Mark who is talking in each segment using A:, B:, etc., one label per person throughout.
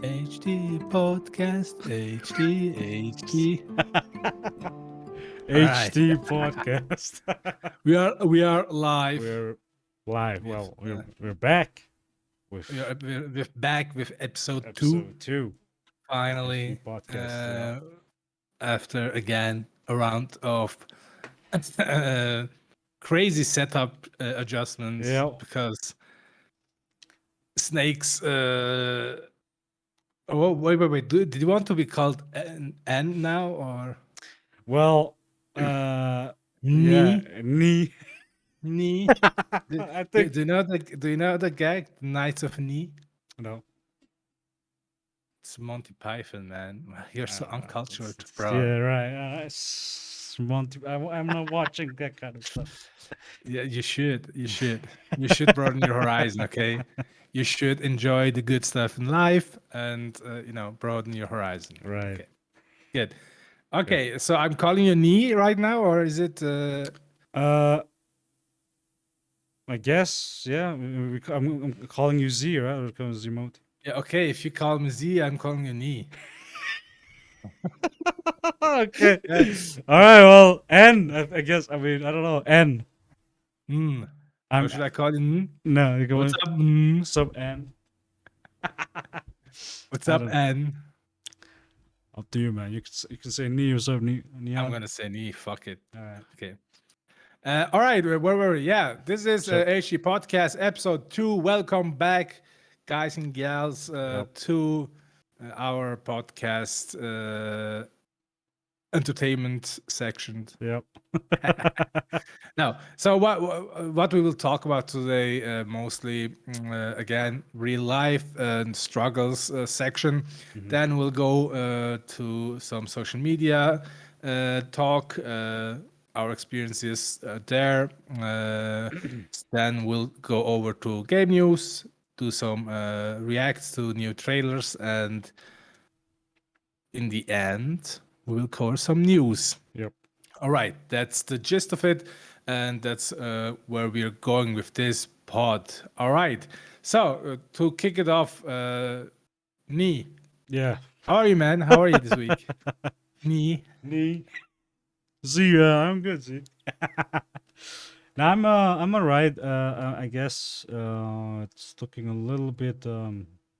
A: HD podcast, HD. All right,
B: HD podcast.
A: we are live.
B: We're live.
A: With
B: Well, we're back
A: we
B: with
A: are we're back with episode two.
B: episode 2 HD
A: Finally,
B: podcast. Yeah.
A: after again a round of uh, crazy setup adjustments
B: Yeah.
A: because snakes. Oh wait. Did you want to be called N now or
B: Well, yeah,
A: Ni?
B: knee.
A: Ni? Do,
B: I
A: do,
B: think
A: do you know the gag, Knights of Ni?
B: no.
A: It's Monty Python, man. You're so uncultured,
B: Yeah,
A: bro.
B: right. I'm not watching that kind of stuff.
A: Yeah, you should. You should. You should broaden your horizon, okay? You should enjoy the good stuff in life and broaden your horizon.
B: Right.
A: Okay. Good.
B: Good.
A: Okay, so I'm calling you Ni right now, or is it
B: Uh, I guess. Yeah. I'm calling you Z, right? Or calling Zimoti.
A: yeah, okay, if you call me Z, I'm calling you Ni.
B: Okay.
A: Good.
B: All right. Well, N. I guess. I mean, I don't know. N.
A: Mm. Or
B: I'm
A: should I call you N?
B: no. You go.
A: What's up, N?
B: Sub N.
A: What's
B: I
A: up,
B: don't.
A: N?
B: Up to you, man. You can say Ni or sub Ni.
A: I'm
B: Neon.
A: gonna say Ni. Fuck it.
B: All right.
A: Okay. All right, where were we? Yeah, this is
B: So.
A: HG Podcast episode 2. Welcome back, guys and gals,
B: Yep.
A: to our podcast entertainment section.
B: Yep.
A: Now, so what we will talk about today mostly again real life and struggles section. Then we'll go to some social media talk. Our experiences there. Then we'll go over to game news, do some reacts to new trailers, and in the end, we will cover some news.
B: Yep.
A: All right, that's the gist of it, and that's where we're going with this pod. All right, so to kick it off, Nee,
B: Yeah.
A: how are you, man? How are you this week? Nee.
B: Ni. Z. I'm good. Z. Now I'm alright. I guess it's looking a little bit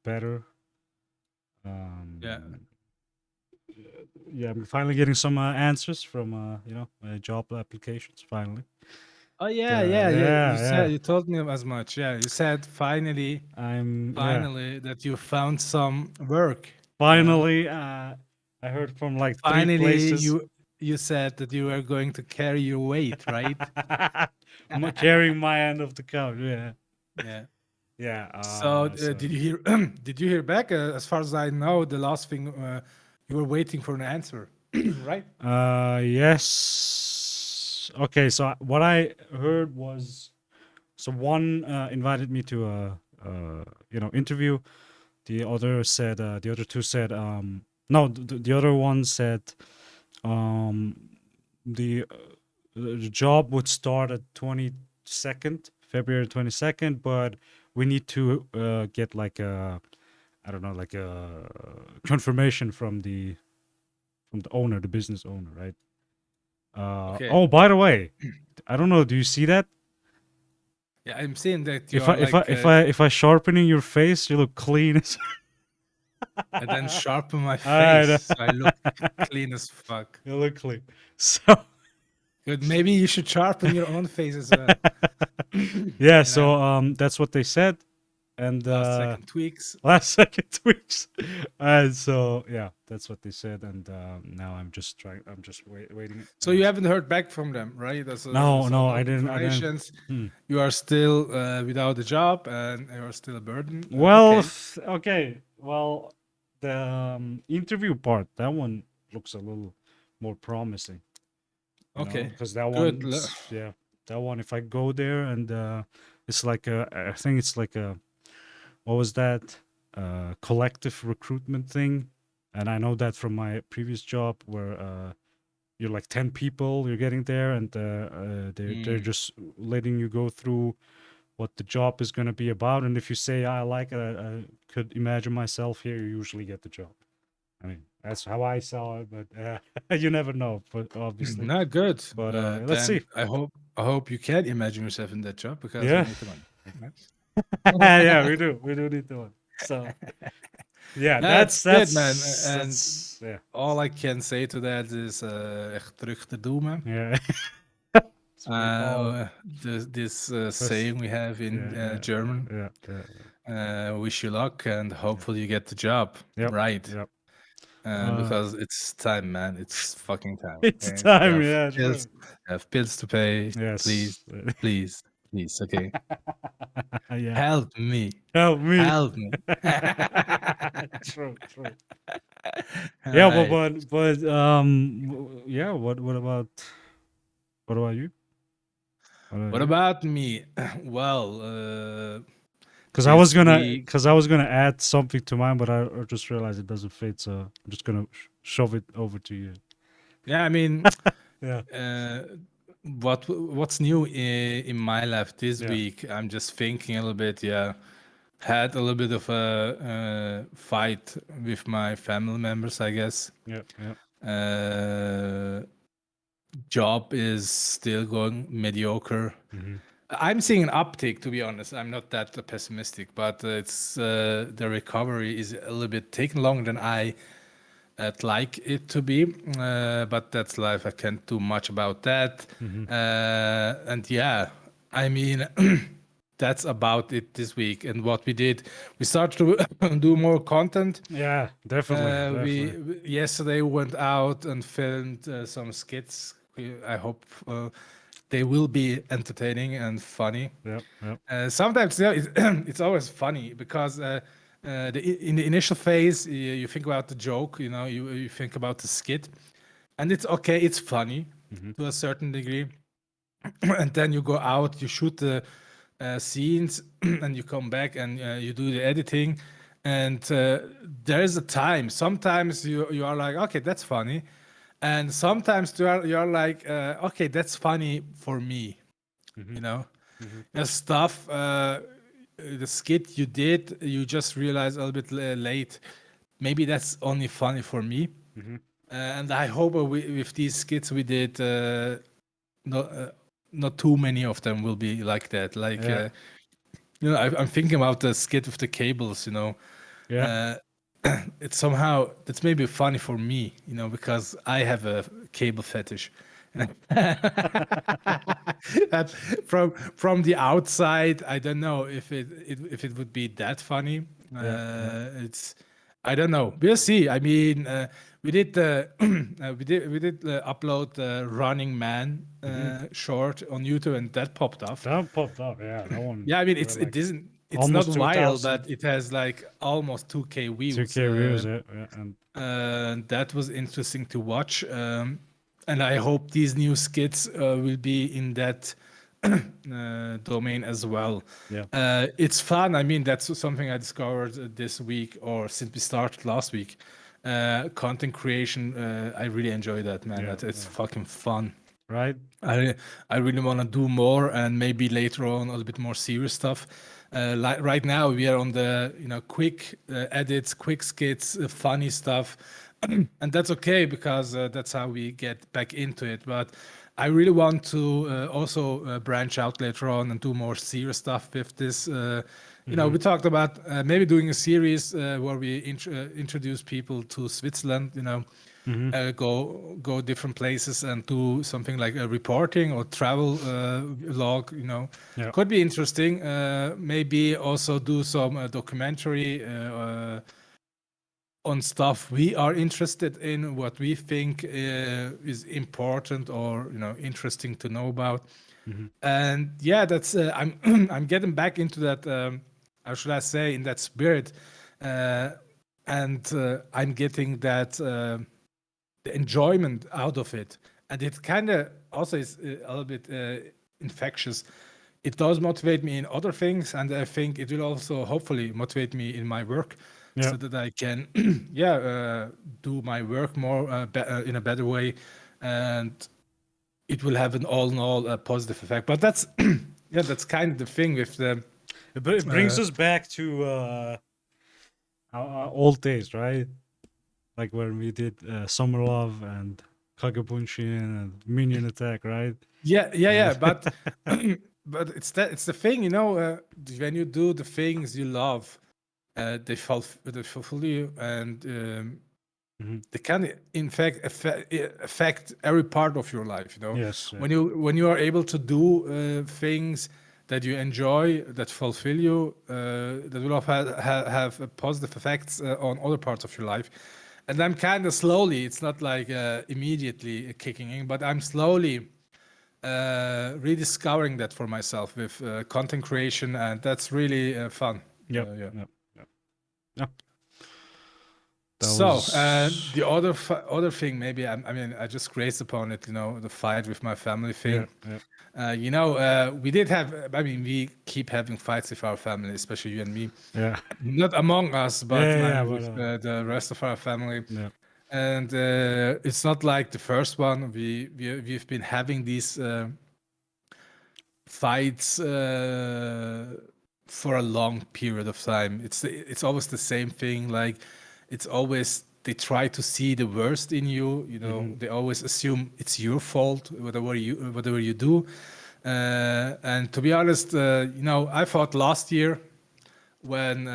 B: better.
A: Yeah.
B: Yeah, I'm finally getting some answers from job applications. Finally.
A: Oh yeah. You
B: Yeah.
A: said you told me as much. Yeah, you said finally,
B: Yeah.
A: that you found some work.
B: Finally, I heard from like 3
A: Finally,
B: places.
A: you said that you were going to carry your weight, right?
B: I'm carrying my end of the couch. Yeah.
A: Yeah.
B: Yeah.
A: So,
B: So.
A: did you hear? Did you hear back? As far as I know, the last thing you were waiting for an answer, right?
B: Yes. Okay. So what I heard was, so one invited me to a interview. The other said, the other two said, no, the other one said, um, the the job would start at 22nd, February 22nd, but we need to get like a, I don't know, like a confirmation from the owner, the business owner, right?
A: Okay.
B: Oh, by the way, I don't know. Do you see that?
A: Yeah, I'm seeing that you
B: If
A: are
B: I if I
A: like,
B: if I if I sharpening your face, you look clean.
A: and then sharpen my
B: I
A: face,
B: know.
A: so I look clean as fuck.
B: You look clean. So
A: Good. Maybe you should sharpen your own face as well.
B: yeah,
A: You
B: so
A: know,
B: that's what they said, and
A: last second tweaks.
B: last second tweaks, and so yeah, that's what they said, and now I'm just trying. I'm just waiting.
A: So you haven't heard back from them, right?
B: No,
A: So
B: no,
A: no
B: I didn't. I didn't.
A: confirmations.
B: Hmm.
A: You are still without a job, and you are still a burden.
B: Well,
A: Okay.
B: okay. Well, the interview part, that one looks a little more promising.
A: Okay.
B: Because that
A: Good.
B: one, yeah, that one. If I go there and it's like I think it's like a, what was that? Collective recruitment thing, and I know that from my previous job where you're like 10 people, you're getting there, and they're
A: Mm.
B: just letting you go through what the job is going to be about. And if you say I like it, I could imagine myself here, you usually get the job. I mean, that's how I saw it, but you never know. But obviously,
A: Not good.
B: but let's see.
A: Then I hope you can imagine yourself in that job because we
B: Yeah,
A: need the money.
B: yeah,
A: Right?
B: we do need the one. So yeah,
A: No, that's good, man. And
B: that's yeah,
A: all I can say to that is echt druk de doemen.
B: yeah. That's what we call it.
A: This
B: First,
A: saying we have in
B: yeah, yeah,
A: German.
B: yeah, yeah.
A: Wish you luck and
B: Yeah.
A: hopefully you get the job
B: Yep,
A: right.
B: yep. Uh,
A: Because it's time, man. It's fucking time.
B: it's
A: Okay,
B: time. Yeah, true.
A: I have bills to pay. Please,
B: Yes.
A: please, please. Okay,
B: Yeah.
A: help me,
B: Help me.
A: help me.
B: True, true.
A: All
B: Yeah,
A: right.
B: yeah. What about you? What about
A: What
B: you?
A: about me? Well,
B: Because
A: this week.
B: I was gonna add something to mine, but I just realized it doesn't fit, so I'm just gonna shove it over to you.
A: Yeah, I mean,
B: Yeah,
A: uh, what's new in my life this
B: yeah,
A: week? I'm just thinking a little bit. Yeah, had a little bit of a fight with my family members, I guess.
B: yeah, yeah.
A: Uh, Job is still going mediocre.
B: Hmm.
A: I'm seeing an uptick, to be honest. I'm not that pessimistic, but it's the recovery is a little bit taking longer than I'd like it to be. But that's life. I can't do much about that.
B: Hmm.
A: And yeah, I mean, that's about it this week. And what we did, we started to do more content.
B: Yeah, definitely, definitely.
A: Yesterday went out and filmed some skits. I hope they will be entertaining and funny.
B: Yep, yep.
A: Sometimes it's always funny because in the initial phase you think about the joke, you think about the skit, and it's okay, it's funny
B: Hmm.
A: to a certain degree, and then you go out, you shoot the scenes, and you come back and you do the editing, and there is a time. Sometimes you are like, okay, that's funny, and sometimes you are like, okay, that's funny for me,
B: Hmm.
A: you know.
B: Hmm.
A: Stuff. The skit you did, you just realize a little bit late. Maybe that's only funny for me.
B: Hmm.
A: And I hope with these skits we did, not not too many of them will be like that. Like
B: Yeah,
A: I'm thinking about the skit with the cables.
B: yeah.
A: Uh, it's somehow that's maybe funny for me. Because I have a cable fetish. That from the outside, I don't know if it would be that funny.
B: Yeah, yeah.
A: It's I don't know. We'll see. I mean, we did we did upload the Running Man
B: Hmm.
A: short on YouTube, and that popped off.
B: That popped up. Yeah, that one.
A: Yeah, I mean,
B: Like
A: it's not
B: almost
A: viral,
B: 2,000,
A: but it has like almost 2K views.
B: 2K views. Yeah, yeah, and
A: That was interesting to watch. And I hope these new skits will be in that domain as well.
B: yeah,
A: It's fun. I mean, that's something I discovered this week or since we started last week. Content creation, I really enjoy that, man.
B: yeah,
A: It's
B: yeah.
A: fucking fun.
B: Right.
A: I I really want to do more and maybe later on a little bit more serious stuff. Like right now we are on the quick edits, quick skits, funny stuff, and that's okay because that's how we get back into it. But I really want to also branch out later on and do more serious stuff with this.
B: Hmm.
A: We talked about maybe doing a series where we introduce people to Switzerland.
B: Hmm.
A: Go different places and do something like a reporting or travel log.
B: Yeah.
A: Could be interesting. Maybe also do some documentary on stuff we are interested in, what we think is important or interesting to know about.
B: Hmm.
A: And yeah, that's I'm I'm getting back into that. How should I say, in that spirit, uh, and I'm getting that. The enjoyment out of it, and it kind of also is a little bit infectious. It does motivate me in other things, and I think it will also hopefully motivate me in my work,
B: Yeah.
A: so that I can, yeah, do my work more in a better way, and it will have an all in all positive effect. But that's Yeah, that's kind of the thing with the
B: But it brings
A: uh,
B: us back to our old days, right? Like when we did Summer Love and Kagabunshin and Minion Attack, right?
A: yeah, but but it's the thing, when you do the things you love, they fulfill you, and
B: Mhm.
A: they can in fact affect every part of your life.
B: Yes. Yeah.
A: When you are able to do things that you enjoy, that fulfill you, that will have a positive effects on other parts of your life. And I'm kind of slowly, it's not like immediately kicking in, but I'm slowly rediscovering that for myself with content creation, and that's really fun.
B: Yep.
A: Yeah.
B: Yep. Yep. Yeah. That
A: So
B: was.
A: the other thing, maybe I mean I just grazed upon it, the fight with my family
B: Yeah.
A: thing.
B: Yeah.
A: We did have. I mean, we keep having fights with our family, especially you and me.
B: Yeah.
A: Not among us,
B: Yeah.
A: but
B: Yeah.
A: I
B: Yeah.
A: mean
B: But
A: with the rest of our family.
B: yeah.
A: And it's not like the first one. We've been having these fights for a long period of time. It's always the same thing. Like it's always they try to see the worst in you.
B: Mm-hmm.
A: They always assume it's your fault whatever you do. And to be honest, I thought last year when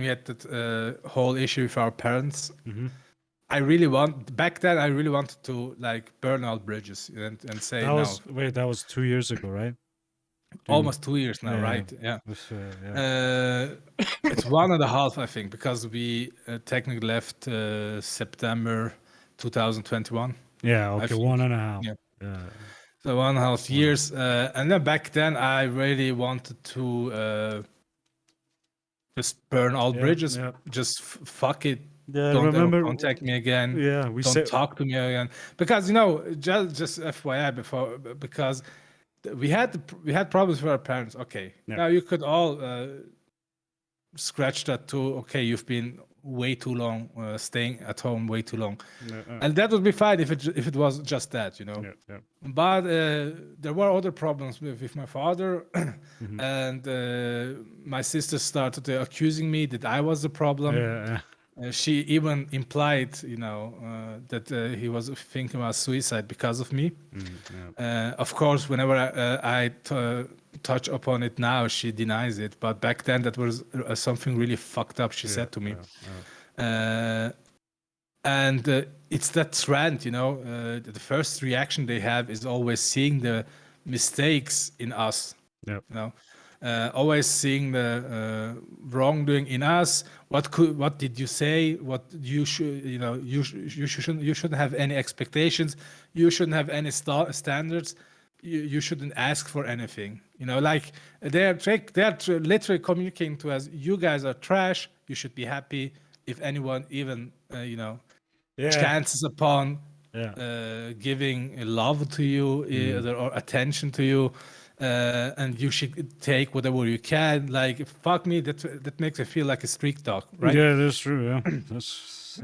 A: we had that whole issue with our parents,
B: Mm-hmm.
A: back then I really wanted to like burn all bridges and say
B: That
A: no.
B: was wait. That was 2 years ago, right? Do
A: Almost 2 years now,
B: yeah.
A: right? Yeah.
B: Yeah.
A: Uh, it's 1.5, I think, because we technically left September 2021,
B: Yeah.
A: I
B: Okay.
A: think.
B: One and a half.
A: Yeah.
B: Yeah.
A: So 1.5
B: One.
A: years. And then back then, I really wanted to just burn all
B: Yeah.
A: bridges.
B: Yeah.
A: Just fuck it.
B: Yeah. I
A: Don't ever
B: remember.
A: contact me again.
B: Yeah. We
A: Don't
B: said.
A: talk to me again. Because just FYI before, because we had problems with our parents. Okay,
B: Yeah.
A: now you could all scratch that too. Okay, you've been way too long staying at home way too long,
B: Yeah.
A: and that would be fine if it was just that.
B: Yeah. Yeah.
A: But there were other problems with my father,
B: Mm-hmm.
A: and my sister started accusing me that I was the problem.
B: Yeah.
A: She even implied, that he was thinking about suicide because of me.
B: Yeah.
A: Of course, whenever I touch upon it now, she denies it. But back then, that was something really fucked up she
B: Yeah.
A: said to me.
B: Yeah.
A: And it's that trend, the first reaction they have is always seeing the mistakes in us,
B: Yeah.
A: you know, always seeing the wrongdoing in us. What did you say? What you should, you shouldn't have any expectations. You shouldn't have any standards. You shouldn't ask for anything. Like they're literally communicating to us. You guys are trash. You should be happy if anyone even
B: Yeah.
A: chances upon
B: Yeah.
A: giving love to you or attention to you, and you should take whatever you can. Like fuck me, that makes me feel like a street dog, right?
B: Yeah, that's true. Yeah,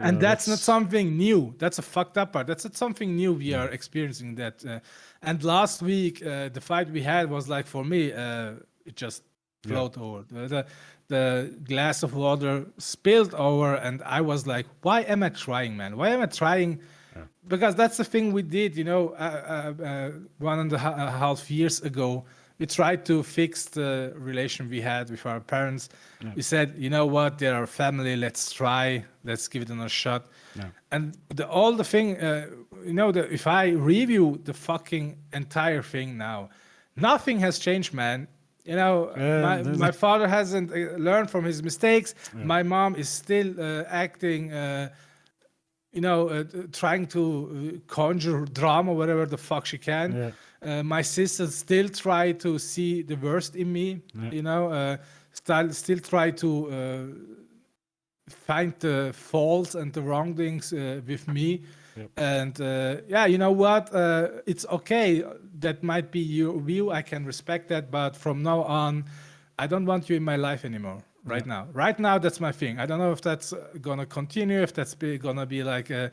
A: And that's not
B: that's
A: something new. That's a fucked up part. That's not something new we are experiencing. That and last week the fight we had was like for me, it just
B: yeah,
A: flowed over. The glass of water spilled over, and I was like, "Why am I trying, man? Why am I trying?"
B: yeah,
A: Because that's the thing we did. 1.5 years ago, we tried to fix the relation we had with our parents.
B: yeah,
A: We said, you know what, they're our family. Let's try. Let's give it another shot.
B: yeah.
A: And all the thing, if I review the fucking entire thing now, nothing has changed, man. My father hasn't learned from his mistakes. My mom is still acting, trying to conjure drama, whatever the fuck she can.
B: Yeah.
A: My sister still try to see the worst in me. Still try to find the faults and the wrongdoings with me.
B: Yep.
A: And you know what? It's okay. That might be your view. I can respect that. But from now on, I don't want you in my life anymore.
B: Yeah.
A: Right now, that's my thing. I don't know if that's gonna continue, if gonna be like
B: Yeah.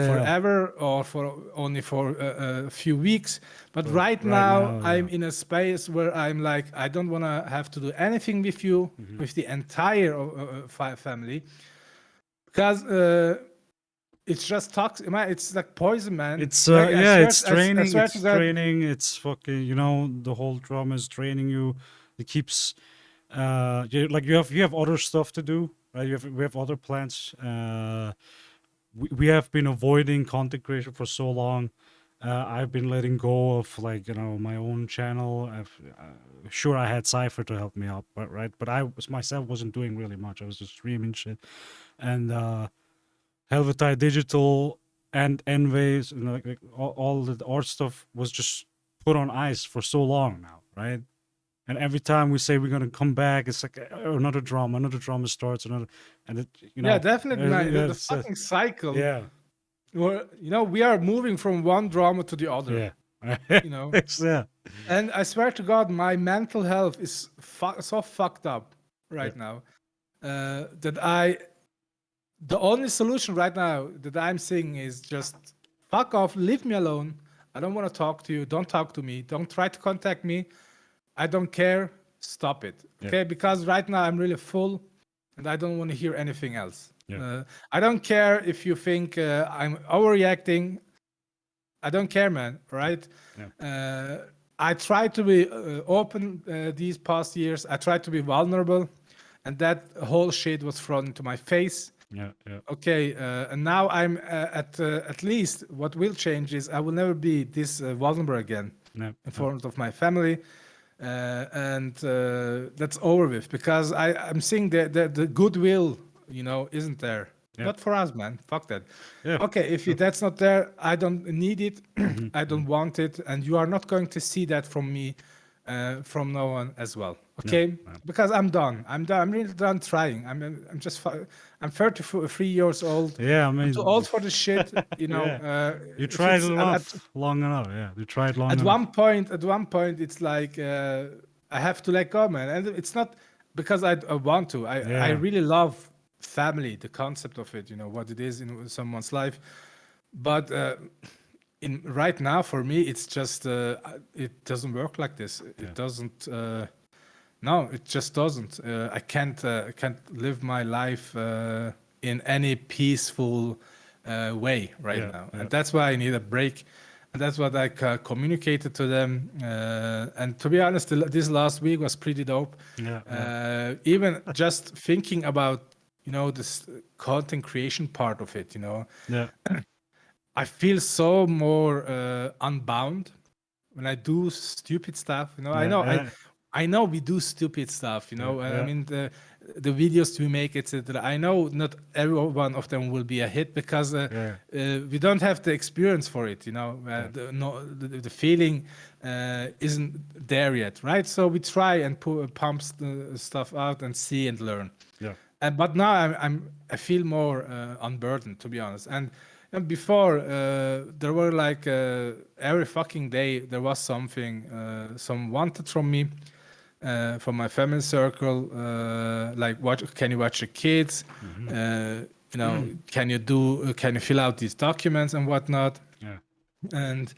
A: forever or for only for a few weeks. But
B: But
A: right
B: right
A: now,
B: now,
A: I'm
B: yeah.
A: in a space where I'm like, I don't want to have to do anything with you, with the entire family, because it's just toxic. Man, it's like poison, man.
B: It's
A: Like I
B: yeah,
A: swear,
B: it's
A: I
B: training.
A: swear to
B: It's
A: God.
B: training. It's fucking. The whole drama is training you. It keeps like you have other stuff to do. Right? We have other plans. We have been avoiding content creation for so long. I've been letting go of like my own channel. Sure I had Cypher to help me out, but right, but I was myself wasn't doing really much. I was just streaming shit, and Helvatay Digital and Enways, like all the art stuff was just put on ice for so long now, right? And every time we say we're gonna come back, it's like another drama starts, and it,
A: Yeah, definitely, man. The
B: it's,
A: fucking cycle.
B: yeah,
A: Where, we are moving from one drama to the other.
B: yeah,
A: You know,
B: yeah,
A: and I swear to God, my mental health is so fucked up
B: yeah,
A: right now that I the only solution right now that I'm seeing is just fuck off, leave me alone. I don't want to talk to you. Don't talk to me. Don't try to contact me. I don't care. Stop it.
B: yeah,
A: Okay? Because right now I'm really full and I don't want to hear anything else.
B: yeah,
A: I don't care if you think I'm overreacting. I don't care, man. Right?
B: yeah,
A: Uh, I tried to be open these past years. I tried to be vulnerable, and that whole shit was thrown into my face.
B: yeah, yeah,
A: Okay, and now I'm at least what will change is I will never be this vulnerable again
B: yeah,
A: in
B: yeah,
A: front of my family, and that's over with because I'm seeing the goodwill, isn't there.
B: yeah,
A: Not for us, man. Fuck that.
B: yeah,
A: Okay, if
B: sure.
A: that's not there, I don't need it.
B: Hmm.
A: I don't want it, and you are not going to see that from me, from no one as well.
B: No,
A: Okay,
B: no.
A: because I'm done. I'm done. I'm really done trying. I'm just. I'm 33 years old.
B: Yeah, I
A: I'm too
B: mean,
A: old for this shit.
B: yeah, you
A: If
B: tried
A: it's
B: enough, long enough. Yeah, you tried long
A: at
B: enough.
A: one point, it's like I have to let go, man, and it's not because I want to. I
B: Yeah,
A: really love family, the concept of it. What it is in someone's life, but in right now for me, it's just it doesn't work like this.
B: yeah,
A: It doesn't. No, it just doesn't. I can't live my life in any peaceful way right
B: yeah,
A: now,
B: yeah,
A: and that's why I need a break. And that's what I communicated to them. And to be honest, this last week was pretty dope.
B: yeah, yeah,
A: Even just thinking about this content creation part of it.
B: yeah,
A: I feel so more unbound when I do stupid stuff. I
B: yeah,
A: know
B: yeah,
A: I know we do stupid stuff.
B: yeah,
A: I
B: yeah,
A: mean the videos we make, etc. I know not every one of them will be a hit because
B: yeah,
A: we don't have the experience for it.
B: yeah,
A: The, no, the feeling isn't there yet, right? So we try and pump stuff out and see and learn.
B: yeah,
A: But now I feel more unburdened, to be honest. And before there were like every fucking day there was something some wanted from me, from my family circle, like can you watch the kids,
B: hmm,
A: can you fill out these documents and whatnot.
B: yeah,
A: And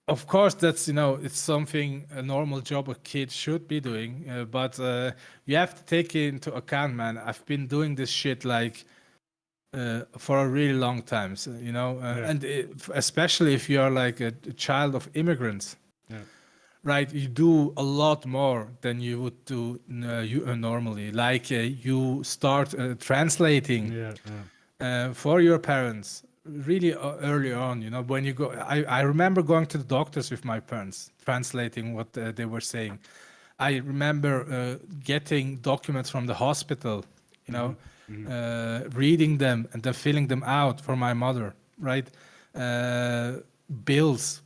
A: of course, that's it's something a normal job a kid should be doing. But you have to take it into account, man. I've been doing this shit like for a really long time, so,
B: yeah,
A: and especially if you are like a child of immigrants,
B: yeah,
A: right? You do a lot more than you would do normally. Like you start translating
B: yeah, yeah,
A: for your parents really early on. When you go, I remember going to the doctors with my parents translating what they were saying. I remember getting documents from the hospital,
B: hmm, hmm,
A: reading them and then filling them out for my mother, right? uh, Bills,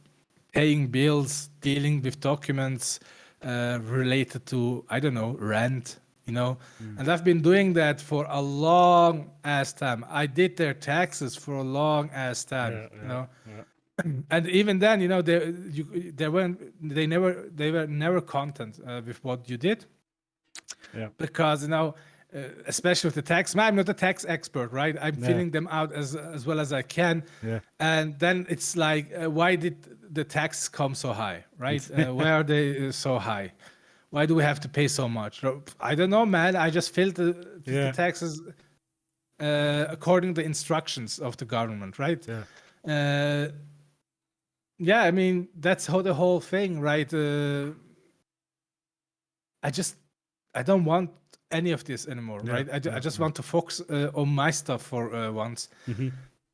A: paying bills, dealing with documents related to, I don't know, rent,
B: hmm,
A: And I've been doing that for a long ass time. I did their taxes for a long ass time,
B: yeah, yeah, yeah,
A: And even then, they were never content with what you did.
B: Yeah.
A: because especially with the tax. I'm not a tax expert, right? I'm
B: Yeah.
A: filling them out as well as I can,
B: Yeah.
A: and then it's like, why did the taxes come so high, right? Why are they so high? Why do we have to pay so much? I don't know, man. I just filled the
B: Yeah.
A: taxes according to the instructions of the government, right?
B: Yeah.
A: Uh, yeah, I mean that's how the whole thing, right? I just I don't want any of this anymore,
B: Yeah.
A: right? I
B: Yeah.
A: just
B: Yeah.
A: want to focus on my stuff for once
B: Mm-hmm.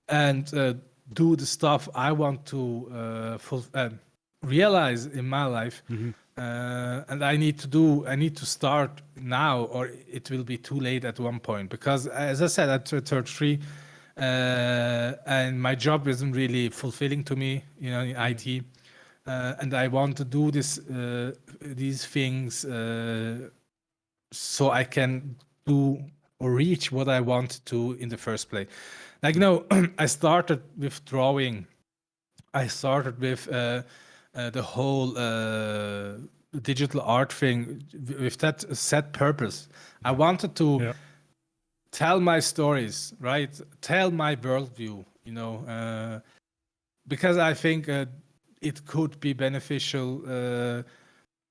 A: and do the stuff I want to realize in my life.
B: Mm-hmm.
A: And I need to start now, or it will be too late at one point. Because, as I said, at 33, and my job isn't really fulfilling to me, in
B: Yeah.
A: IT. And I want to do these things so I can do or reach what I want to in the first place. Like, I started with drawing. I started with the whole digital art thing with that set purpose. I wanted to
B: Yeah.
A: tell my stories, right? Tell my worldview, because I think it could be beneficial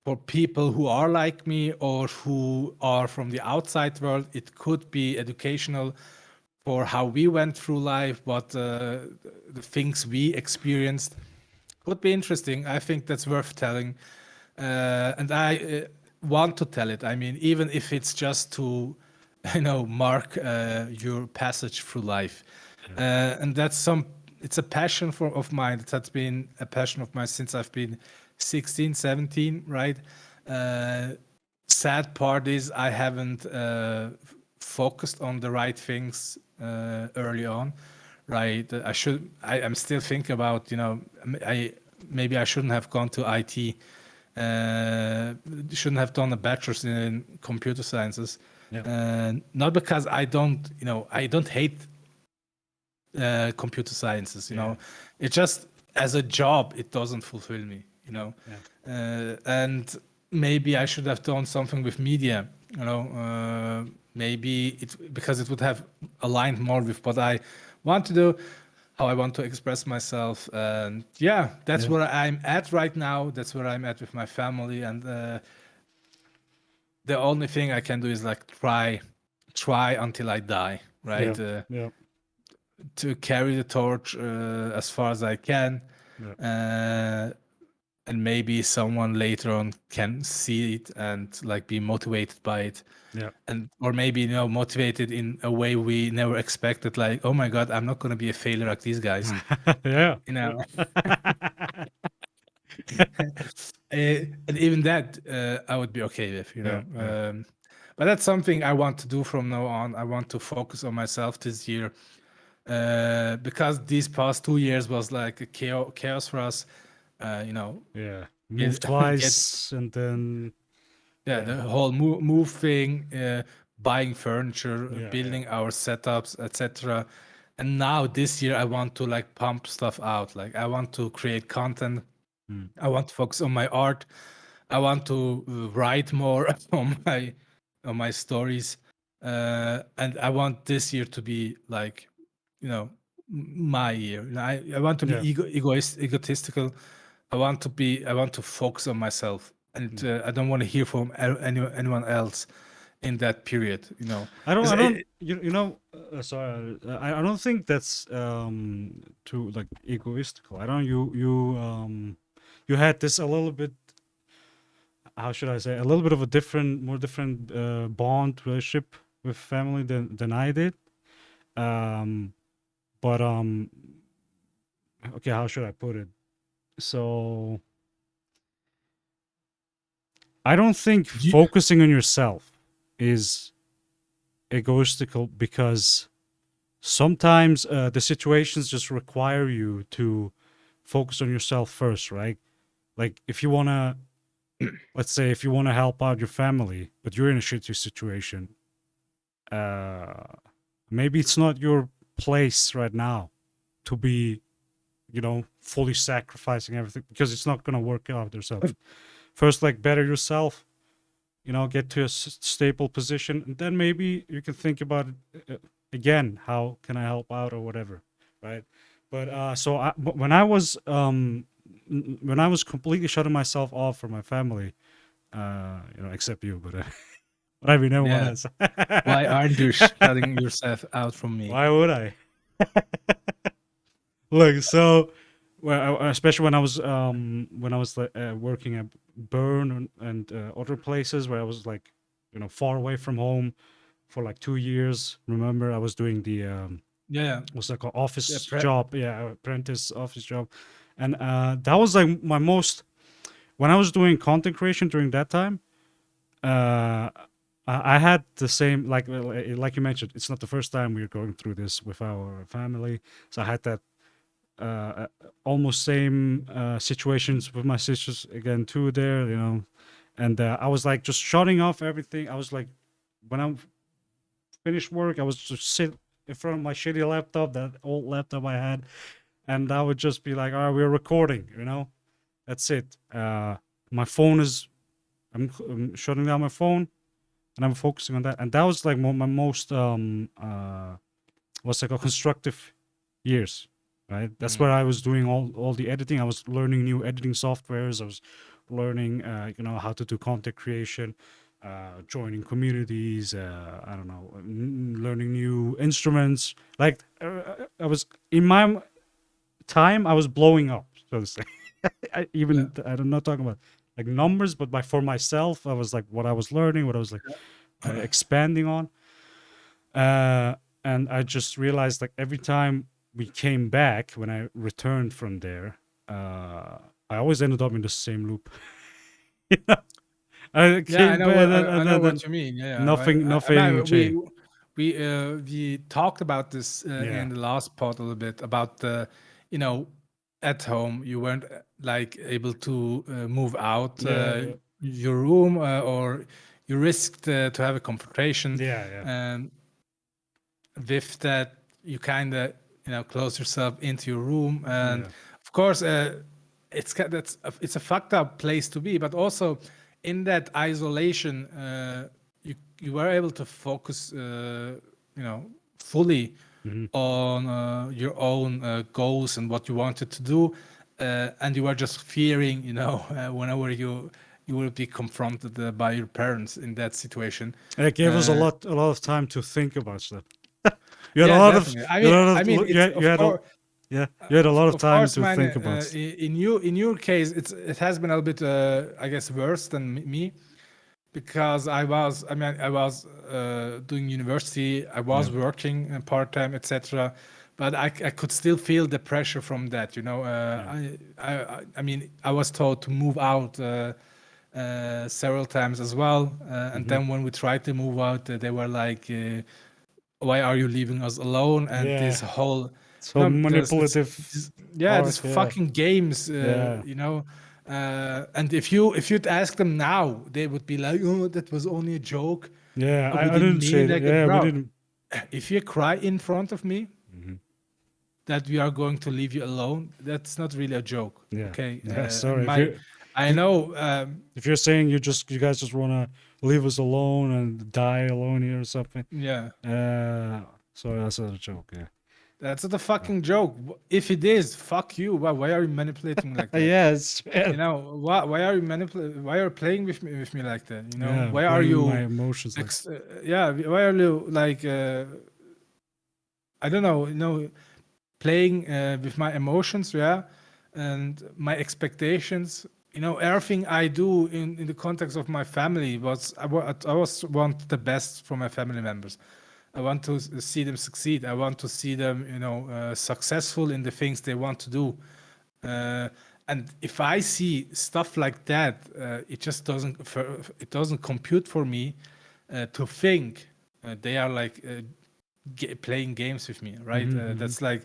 A: for people who are like me or who are from the outside world. It could be educational for how we went through life, what the things we experienced. Would be interesting. I think that's worth telling, and I want to tell it. I mean, even if it's just to, mark your passage through life, and that's some. It's a passion of mine. It has been a passion of mine since I've been 16, 17, right? Uh, Sad part is I haven't focused on the right things early on, right? I'm still thinking about, I maybe I shouldn't have gone to IT, shouldn't have done a bachelor's in computer sciences.
B: Yeah.
A: Not because I don't hate computer sciences,
B: Yeah.
A: it just, as a job, it doesn't fulfill me,
B: Yeah.
A: and maybe I should have done something with media, maybe it because it would have aligned more with what I want to do, how I want to express myself. And yeah, that's
B: Yeah.
A: where I'm at right now. That's where I'm at with my family. And the only thing I can do is like try until I die,
B: Yeah.
A: right?
B: Yeah.
A: To carry the torch as far as I can.
B: Yeah.
A: Uh, and maybe someone later on can see it and like be motivated by it,
B: Yeah.
A: and or maybe motivated in a way we never expected, like, oh my god, I'm not going to be a failure like these guys,
B: Yeah.
A: you know. And even that I would be okay with,
B: Yeah. Yeah.
A: but that's something I want to do from now on. I want to focus on myself this year, because these past 2 years was like a chaos for us, you know.
B: Yeah. Move
A: get, get
B: twice and then
A: Yeah,
B: yeah.
A: the whole move thing, buying furniture,
B: Yeah. Yeah.
A: building our setups, etc. And now this year, I want to like pump stuff out. Like I want to create content.
B: Mm.
A: I want to focus on my art. I want to write more on my stories, and I want this year to be like, my year. I want to be
B: Yeah.
A: egotistical. I want to focus on myself, and
B: Mm.
A: I don't want to hear from anyone else in that period.
B: I
A: 'Cause
B: don't, sorry, I don't think that's too like egoistical. I don't, you had this a little bit, how should I say, a little bit of a more different bond relationship with family than I did. Um, but okay, how should I put it? So I don't think
A: you,
B: focusing on yourself is egoistical, because sometimes the situations just require you to focus on yourself first, right? Like if you want to, let's say if you want to help out your family but you're in a shitty situation, uh maybe it's not your place right now to be, fully sacrificing everything, because it's not going to work out yourself. First, like, better yourself, get to a stable position, and then maybe you can think about it again. How can I help out or whatever, right? But when I was when I was completely shutting myself off from my family, except you, but I mean everyone
A: Yeah.
B: else.
A: Why aren't you shutting yourself out from me?
B: Why would I? Look, so well, especially when I was like, working at Bern and other places where I was like, far away from home for like 2 years. Remember, I was doing the
A: Yeah.
B: what's that called,
A: Yeah.
B: office job, yeah, apprentice office job, and that was like my most when I was doing content creation during that time. Uh, I had the same like you mentioned. It's not the first time we're going through this with our family, so I had that almost same situations with my sisters again too there, and I was like just shutting off everything. I was like, when I finished work, I was just sit in front of my shitty laptop, that old laptop I had, and I would just be like, all right, we're recording, that's it. My phone is, I'm shutting down my phone and I'm focusing on that, and that was like my most what's it called, constructive years, right? That's
A: Mm.
B: where I was doing all the editing. I was learning new editing softwares. I was learning how to do content creation, joining communities, I don't know, learning new instruments. Like I was in my time, I was blowing up, so to say.
A: Yeah.
B: I'm not talking about like numbers, but for myself, I was like what I was learning, what I was like expanding on. Uh, and I just realized like every time we came back, when I returned from there, I always ended up in the same loop. You know? I
A: Yeah, I
B: came
A: know
B: back,
A: what
B: and
A: I know
B: then
A: what you mean. Yeah,
B: nothing changed.
A: we talked about this
B: Yeah,
A: in the last part a little bit about the, you know, at home you weren't like able to move out
B: yeah,
A: your room or you risked to have a confrontation,
B: yeah, yeah,
A: and with that you kind of close yourself into your room, and
B: yeah.
A: of course it's a fucked up place to be, but also in that isolation you were able to focus you know fully
B: Hmm.
A: on your own goals and what you wanted to do, and you were just fearing whenever you will be confronted by your parents in that situation.
B: It gave us
A: uh,
B: a lot of time to think about stuff. You had a
A: yeah,
B: lot of,
A: definitely.
B: you had a lot
A: I mean,
B: of,
A: it's
B: you
A: of
B: had a,
A: course.
B: yeah, you had a lot of
A: Of
B: time
A: course,
B: to
A: man.
B: think about.
A: In your case, it has been a little bit, I guess, worse than me because I was doing university, I
B: Yeah,
A: was working part time, etc. But I could still feel the pressure from that.
B: yeah,
A: I mean, I was told to move out several times as well, and
B: hmm,
A: then when we tried to move out, they were like. Why are you leaving us alone? And
B: yeah.
A: this whole
B: So
A: there's
B: manipulative
A: this, yeah,
B: part.
A: this
B: Yeah,
A: fucking games,
B: yeah.
A: and if you'd ask them now, they would be like, oh, that was only a joke.
B: Yeah,
A: We
B: I
A: didn't
B: didn't
A: mean
B: say
A: it
B: that.
A: like that,
B: Yeah, we
A: bro.
B: didn't.
A: If you cry in front of me
B: Mhm.
A: that we are going to leave you alone, that's not really a joke,
B: Yeah,
A: okay?
B: yeah.
A: And
B: Sorry
A: my I
B: if,
A: know,
B: if you're saying you guys just wanna leave us alone and die alone here or something.
A: yeah.
B: Uh, sorry, that's not a joke.
A: That's not a fucking joke. If it is, fuck you. Why are you manipulating like that?
B: Yeah, it's yeah,
A: Why are you manipulating? Why are you playing with me like that?
B: yeah.
A: Why are
B: Playing with my
A: you
B: emotions like.
A: yeah, why are you like I don't know, playing with my emotions, yeah, and my expectations. Everything I do in the context of my family was I was want the best from my family members. I want to see them succeed. I want to see them, successful in the things they want to do. Uh, and if I see stuff like that, it doesn't compute for me to think they are like playing games with me, right?
B: Hmm, hmm.
A: That's like,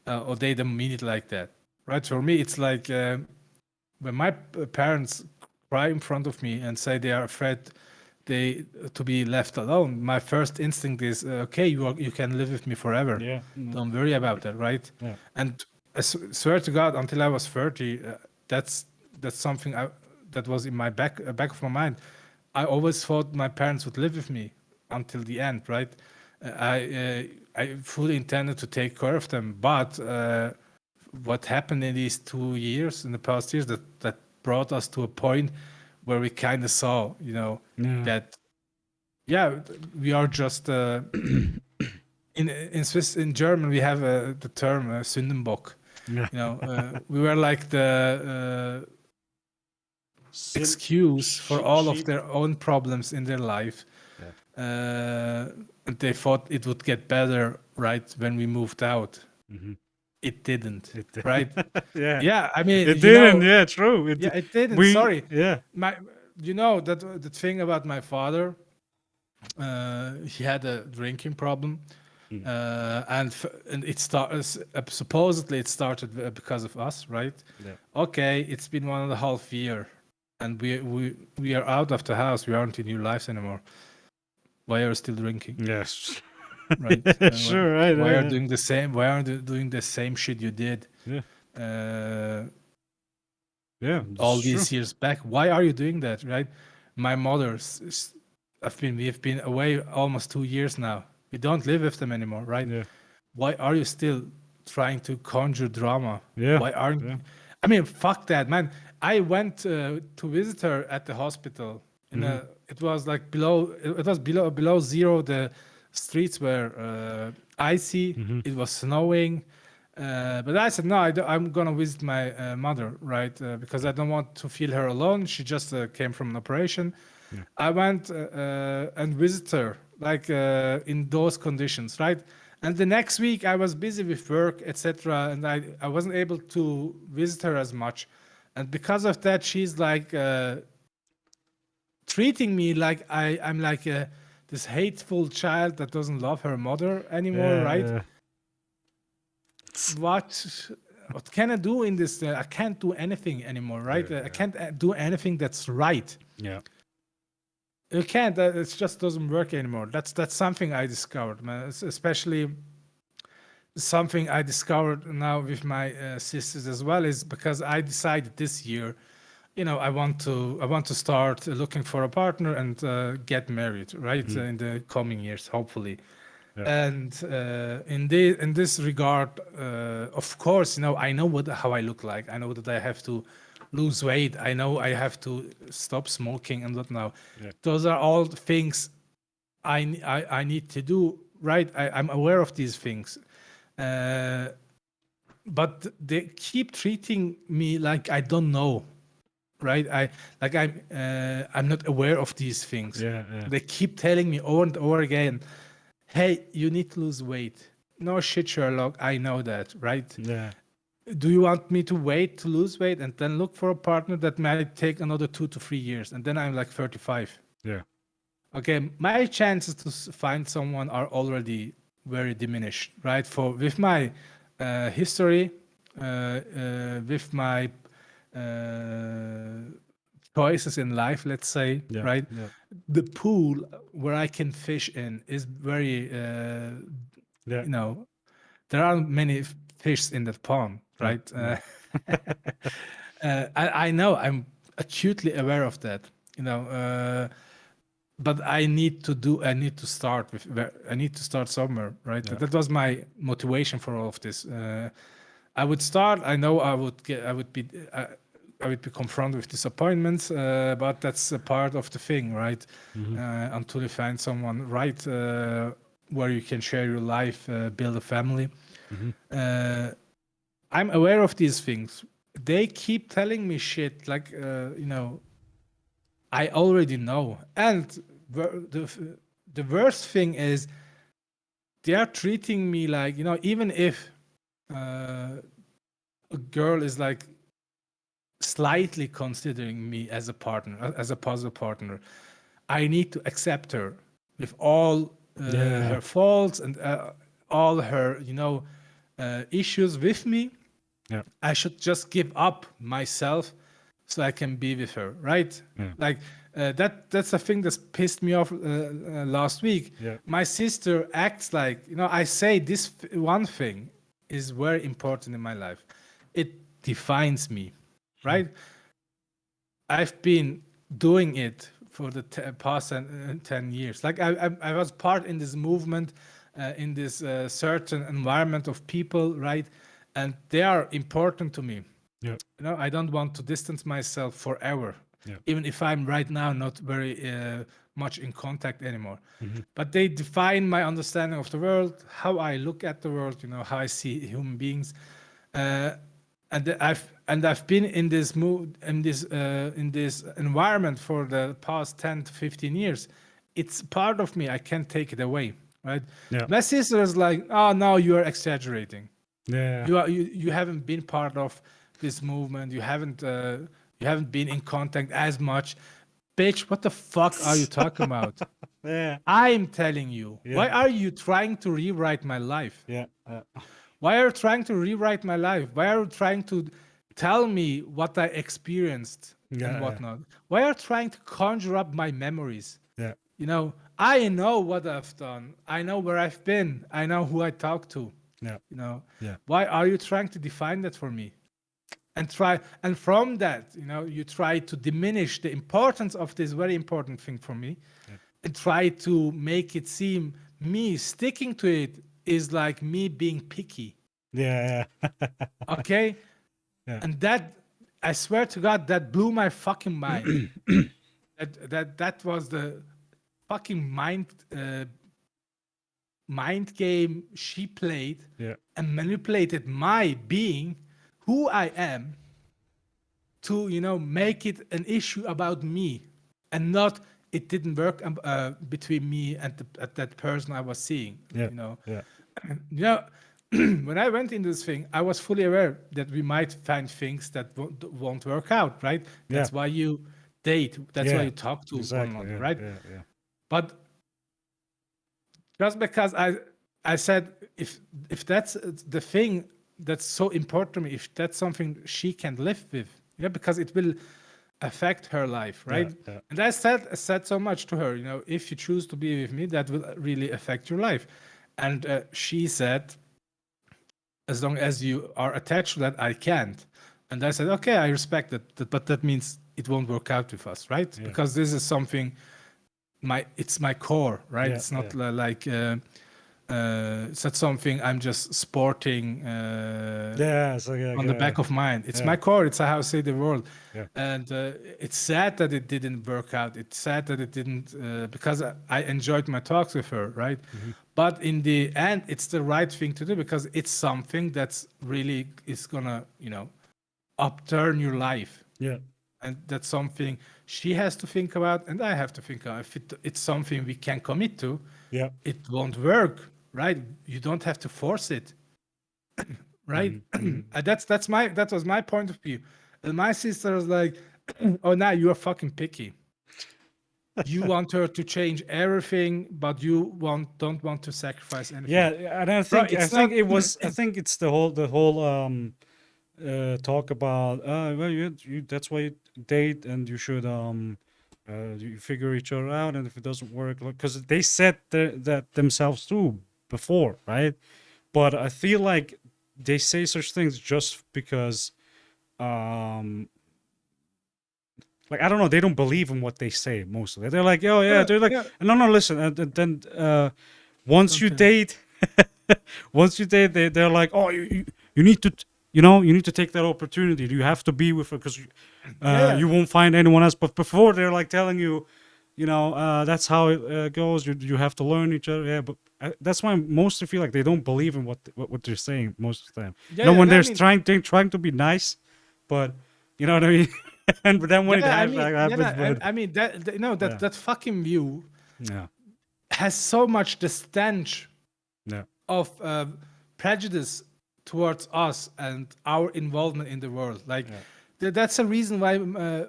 A: or they don't mean it like that, right? For me, it's like when my parents cry in front of me and say they are afraid they to be left alone, my first instinct is okay, you can live with me forever,
B: Yeah, mm,
A: don't worry about that, right?
B: yeah.
A: And I swear to God, until I was 30, that's something that was in my back of my mind. I always thought my parents would live with me until the end, right? I fully intended to take care of them, but what happened in these 2 years, in the past years, that brought us to a point where we kind of saw,
B: Yeah.
A: that yeah, we are just in Swiss, in German we have the term Sündenbock.
B: Yeah.
A: We were like the
B: Sin,
A: excuse for all of
B: sheep.
A: their own problems in their life.
B: Yeah.
A: And they thought it would get better, right, when we moved out.
B: Hmm.
A: It didn't,
B: It
A: right?
B: yeah.
A: Yeah, I mean,
B: It didn't. Yeah, true.
A: yeah, it didn't.
B: We
A: Sorry,
B: yeah.
A: my, you know that the thing about my father, he had a drinking problem,
B: Mm.
A: and it started supposedly it started because of us, right?
B: Yeah.
A: Okay, it's been 1.5 years, and we are out of the house. We aren't in your lives anymore. Why are you still drinking,
B: Yes.
A: right?
B: Yeah, sure. Right.
A: Why are
B: Yeah.
A: you doing the same? Why aren't you doing the same shit you did
B: Yeah.
A: uh,
B: Yeah.
A: all
B: It's true.
A: these years back? Why are you doing that, right? My mother, we've been away almost 2 years now. We don't live with them anymore, right?
B: Yeah.
A: Why are you still trying to conjure drama?
B: Yeah.
A: Why aren't
B: Yeah.
A: I mean, fuck that, man. I went to visit her at the hospital.
B: Hmm.
A: It was like below zero. The streets were icy.
B: Hmm.
A: It was snowing. But I said no. I'm gonna visit my mother, right? Because I don't want to feel her alone. She just came from an operation.
B: Yeah.
A: I went and visited her, like in those conditions, right? And the next week I was busy with work, etc., and I wasn't able to visit her as much. And because of that, she's like treating me like I'm like this hateful child that doesn't love her mother anymore,
B: Yeah.
A: right?
B: Yeah.
A: What what can I do in this? I can't do anything anymore, right? I
B: Yeah.
A: can't do anything that's right.
B: Yeah.
A: You can't. It just doesn't work anymore. That's something I discovered, man. Especially something I discovered now with my sisters as well is because I decided this year, I want to start looking for a partner and get married, right,
B: Mm.
A: in the coming years, hopefully.
B: Yeah.
A: And in this regard, of course, I know how I look like. I know that I have to lose weight. I know I have to stop smoking and what now.
B: Yeah.
A: Those are all things I need to do, right? I'm aware of these things. Uh, but they keep treating me like I don't know, right? I'm not aware of these things.
B: Yeah. Yeah.
A: They keep telling me over and over again, "Hey, you need to lose weight." No shit, Sherlock. I know that, right?
B: Yeah.
A: Do you want me to wait to lose weight and then look for a partner that might take another 2 to 3 years, and then I'm like 35?
B: Yeah.
A: Okay, my chances to find someone are already very diminished, right? For with my history, with my uh, choices in life, let's say,
B: Yeah.
A: right?
B: Yeah.
A: The pool where I can fish in is very,
B: Yeah.
A: you know, there aren't many fish in that pond,
B: Yeah.
A: right?
B: Yeah.
A: I know, I'm acutely aware of that, but I need to start I need to start somewhere, right?
B: Yeah.
A: That was my motivation for all of this. I would start. I know I would be confronted with disappointments, but that's a part of the thing, right?
B: Hmm.
A: Until you find someone right where you can share your life, build a family.
B: Hmm.
A: Uh, I'm aware of these things. They keep telling me shit like, I already know. And the worst thing is they are treating me like, even if a girl is like slightly considering me as a partner, as a puzzle partner, I need to accept her with all
B: Yeah.
A: her faults and all her, issues with me.
B: Yeah.
A: I should just give up myself so I can be with her, right?
B: Yeah.
A: Like that's a thing that's pissed me off last week.
B: Yeah.
A: My sister acts like, I say this one thing is very important in my life. It defines me, right? I've been doing it for the past 10 years. Like I was part in this movement, in this certain environment of people, right? And they are important to me.
B: Yeah.
A: I don't want to distance myself forever,
B: Yeah.
A: even if I'm right now not very much in contact anymore.
B: Mm-hmm.
A: But they define my understanding of the world, how I look at the world, how I see human beings. Uh, and I've been in this mood in this environment for the past 10 to 15 years. It's part of me. I can't take it away, right?
B: Yeah.
A: My sister is like, oh no, you are exaggerating.
B: Yeah.
A: You haven't been part of this movement. You haven't been in contact as much. Bitch, what the fuck are you talking about?
B: Yeah.
A: I'm telling you.
B: Yeah.
A: Why are you trying to rewrite my life?
B: Yeah.
A: Why are you trying to rewrite my life? Why are you trying to tell me what I experienced and
B: Yeah.
A: whatnot? Why are you trying to conjure up my memories?
B: Yeah.
A: I know what I've done. I know where I've been. I know who I talk to.
B: Yeah.
A: You know,
B: Yeah.
A: why are you trying to define that for me? And from that, you try to diminish the importance of this very important thing for me, and try to make it seem me sticking to it is like me being picky.
B: Yeah.
A: Okay.
B: Yeah.
A: And that, I swear to God, that blew my fucking mind. That was the fucking mind game she played,
B: Yeah.
A: and manipulated my being, who I am, to make it an issue about me, and not it didn't work between me and that person I was seeing.
B: Yeah.
A: You know,
B: Yeah.
A: you know. When I went into this thing, I was fully aware that we might find things that won't work out, right?
B: Yeah.
A: That's why you date. That's why
B: Yeah.
A: you talk to one
B: Exactly.
A: another,
B: Yeah.
A: right?
B: Yeah. Yeah.
A: But just because I said, if that's the thing that's so important to me, if that's something she can live with, because it will affect her life,
B: Yeah.
A: right?
B: Yeah.
A: And I said so much to her, if you choose to be with me, that will really affect your life. And she said, as long as you are attached to that, I can't. And I said, okay, I respect that, but that means it won't work out with us, right?
B: Yeah.
A: Because this is something, it's my core, right?
B: Yeah.
A: It's not
B: Yeah.
A: like it's not something I'm just sporting
B: Yeah. So yeah.
A: on the
B: Yeah.
A: back of mine. It's
B: Yeah.
A: my core. It's how I see the world.
B: Yeah.
A: And it's sad that it didn't work out. It's sad that it didn't, because I enjoyed my talks with her, right?
B: Mm-hmm.
A: But in the end, it's the right thing to do, because it's something that's really is gonna, upturn your life.
B: Yeah.
A: And that's something she has to think about, and I have to think about. If it's something we can commit to,
B: Yeah.
A: it won't work, right? You don't have to force it, right?
B: Mm-hmm.
A: And that was my point of view. And my sister was like, "Oh, now you are fucking picky. You want her to change everything, but you don't want to sacrifice anything,
B: Yeah. And I
A: bro.
B: think
A: It's not.
B: I think it's the whole talk about well you that's why you date and you should you figure each other out, and if it doesn't work, because they said that themselves too before, right? But I feel like they say such things just because um like, I don't know, they don't believe in what they say mostly. They're like, oh yeah, they're like,
A: Yeah,
B: no, listen, and then once you
A: something.
B: date, once you date, they're like, oh, you need to, you need to take that opportunity. You have to be with her because
A: Yeah,
B: you won't find anyone else. But before, they're like telling you, that's how it goes. You have to learn each other. Yeah, but that's why I mostly feel like they don't believe in what they're saying most of the time.
A: yeah.
B: When
A: I
B: they're
A: mean,
B: trying to be nice, but you know what I mean. And then when it
A: yeah. I mean, yeah. No,
B: happens, but
A: I mean that
B: yeah,
A: that fucking view
B: yeah,
A: has so much the stench
B: yeah,
A: of prejudice towards us and our involvement in the world. Like
B: yeah,
A: that's a reason why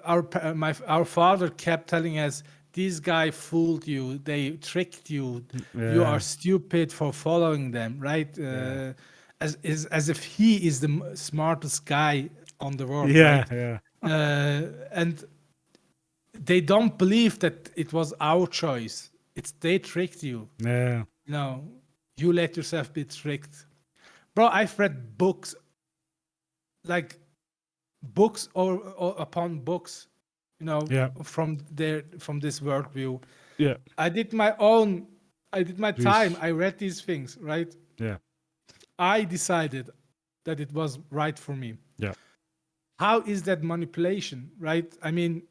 A: our father kept telling us, "This guy fooled you. They tricked you. You are
B: yeah,
A: stupid for following them." Right?
B: yeah,
A: As if he is the smartest guy on the world,
B: yeah,
A: right?
B: yeah,
A: And they don't believe that it was our choice. It's they tricked you.
B: yeah,
A: No, you let yourself be tricked. Bro, I've read books, like books or upon books,
B: Yeah.
A: from this worldview.
B: Yeah.
A: I did my own. I did my time.
B: Reese.
A: I read these things, right?
B: Yeah.
A: I decided that it was right for me.
B: Yeah.
A: How is that manipulation, right? I mean,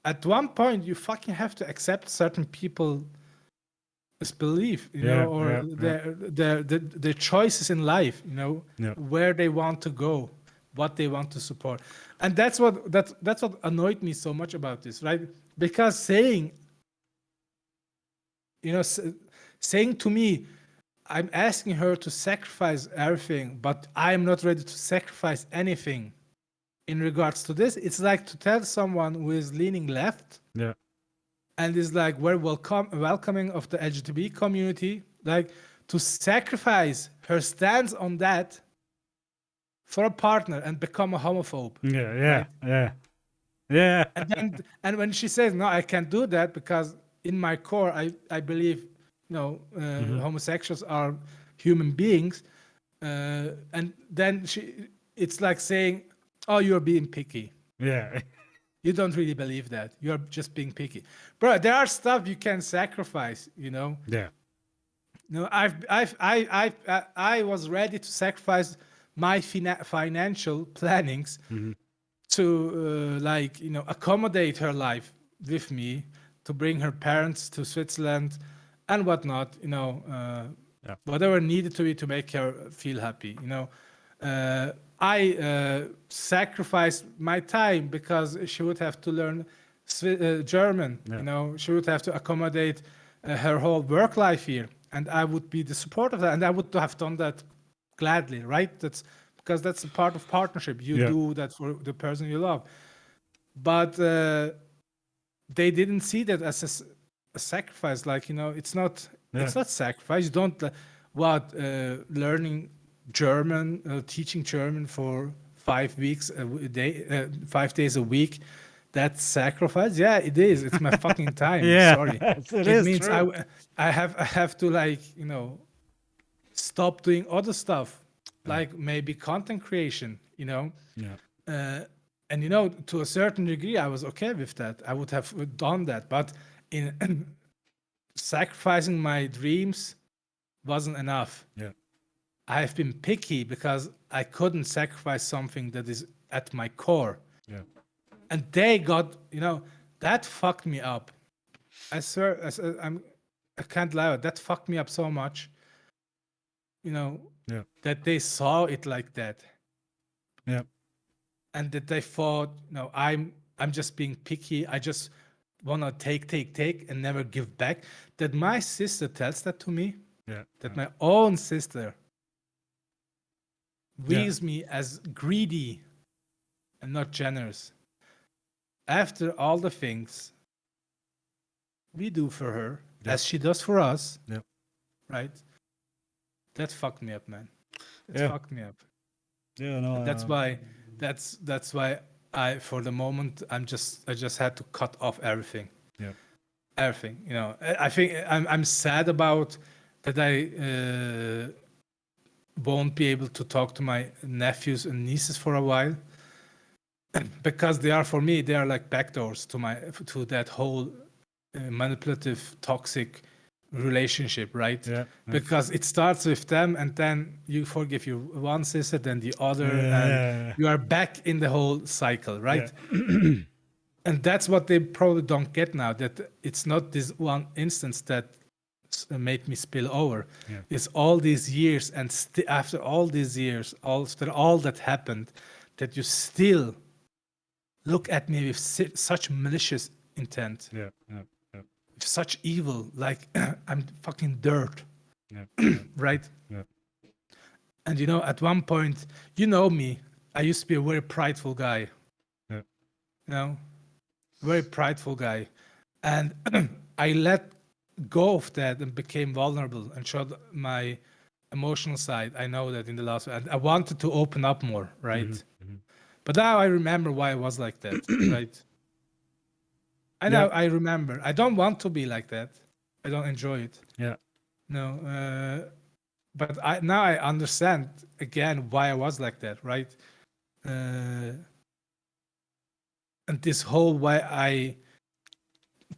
A: at one point, you fucking have to accept certain people's belief,
B: Yeah.
A: or
B: Yeah. Yeah.
A: their choices in life,
B: Yeah.
A: where they want to go, what they want to support, and that's what annoyed me so much about this, right? Because you know, s- saying to me, I'm asking her to sacrifice everything, but I'm not ready to sacrifice anything in regards to this. It's like to tell someone who is leaning left
B: Yeah.
A: and is like very welcoming of the LGBT community, like to sacrifice her stance on that for a partner and become a homophobe,
B: Yeah. Yeah.
A: right?
B: Yeah. Yeah.
A: And when she says no, I can't do that because in my core I believe homosexuals are human beings, and then it's like saying, oh, you're being picky.
B: Yeah.
A: You don't really believe that. You're just being picky, bro. There are stuff you can sacrifice.
B: Yeah.
A: No, I was ready to sacrifice my financial plannings to accommodate her life with me, to bring her parents to Switzerland and whatnot.
B: Yeah.
A: Whatever needed to be to make her feel happy. I sacrificed my time because she would have to learn German.
B: Yeah.
A: She would have to accommodate her whole work life here, and I would be the support of that, and I would have done that gladly, right? That's because that's a part of partnership. You
B: Yeah.
A: do that for the person you love, but they didn't see that as a sacrifice. Like it's not
B: Yeah.
A: it's not sacrifice. You don't what learning German, teaching German for 5 weeks a day, 5 days a week. That's sacrifice. Yeah, it is. It's my fucking time.
B: Yeah.
A: Sorry.
B: It
A: It
B: is
A: means
B: true.
A: I have to stop doing other stuff,
B: Yeah.
A: like maybe content creation.
B: Yeah.
A: Uh, and to a certain degree, I was okay with that. I would have done that, but in sacrificing my dreams wasn't enough.
B: Yeah.
A: I've been picky because I couldn't sacrifice something that is at my core.
B: Yeah.
A: And they got, that fucked me up. I swear, I can't lie, that fucked me up so much,
B: Yeah.
A: that they saw it like that.
B: Yeah.
A: And that they thought, no, I'm just being picky. I just wanna take, and never give back. That my sister tells that to me.
B: Yeah.
A: That my own sister
B: Yeah.
A: views me as greedy and not generous. After all the things we do for her,
B: Yeah.
A: as she does for us,
B: Yeah.
A: right? That fucked me up, man. That
B: Yeah.
A: fucked me up.
B: Yeah. No.
A: And that's why for the moment I just had to cut off everything.
B: Yeah.
A: Everything. I think I'm sad about that I won't be able to talk to my nephews and nieces for a while, because for me they are like backdoors to that whole manipulative, toxic relationship, right?
B: Yeah.
A: Because it starts with them, and then you forgive your one sister, then the other, and
B: Yeah.
A: you are back in the whole cycle,
B: Yeah.
A: right? And that's what they probably don't get now, that it's not this one instance that made me spill over.
B: Yeah.
A: It's all these years, and after all these years, after all that happened, that you still look at me with such malicious intent,
B: Yeah. Yeah. Yeah.
A: with such evil, like I'm fucking dirt,
B: Yeah.
A: right?
B: Yeah.
A: And at one point, me, I used to be a very prideful guy,
B: Yeah.
A: very prideful guy. And I let go of that and became vulnerable and showed my emotional side. I know that in the last, and I wanted to open up more, right? But now I remember why I was like that, right?
B: Yeah.
A: I remember. I don't want to be like that. I don't enjoy it.
B: Yeah.
A: No, but now I understand again why I was like that, right? Uh, and this whole why I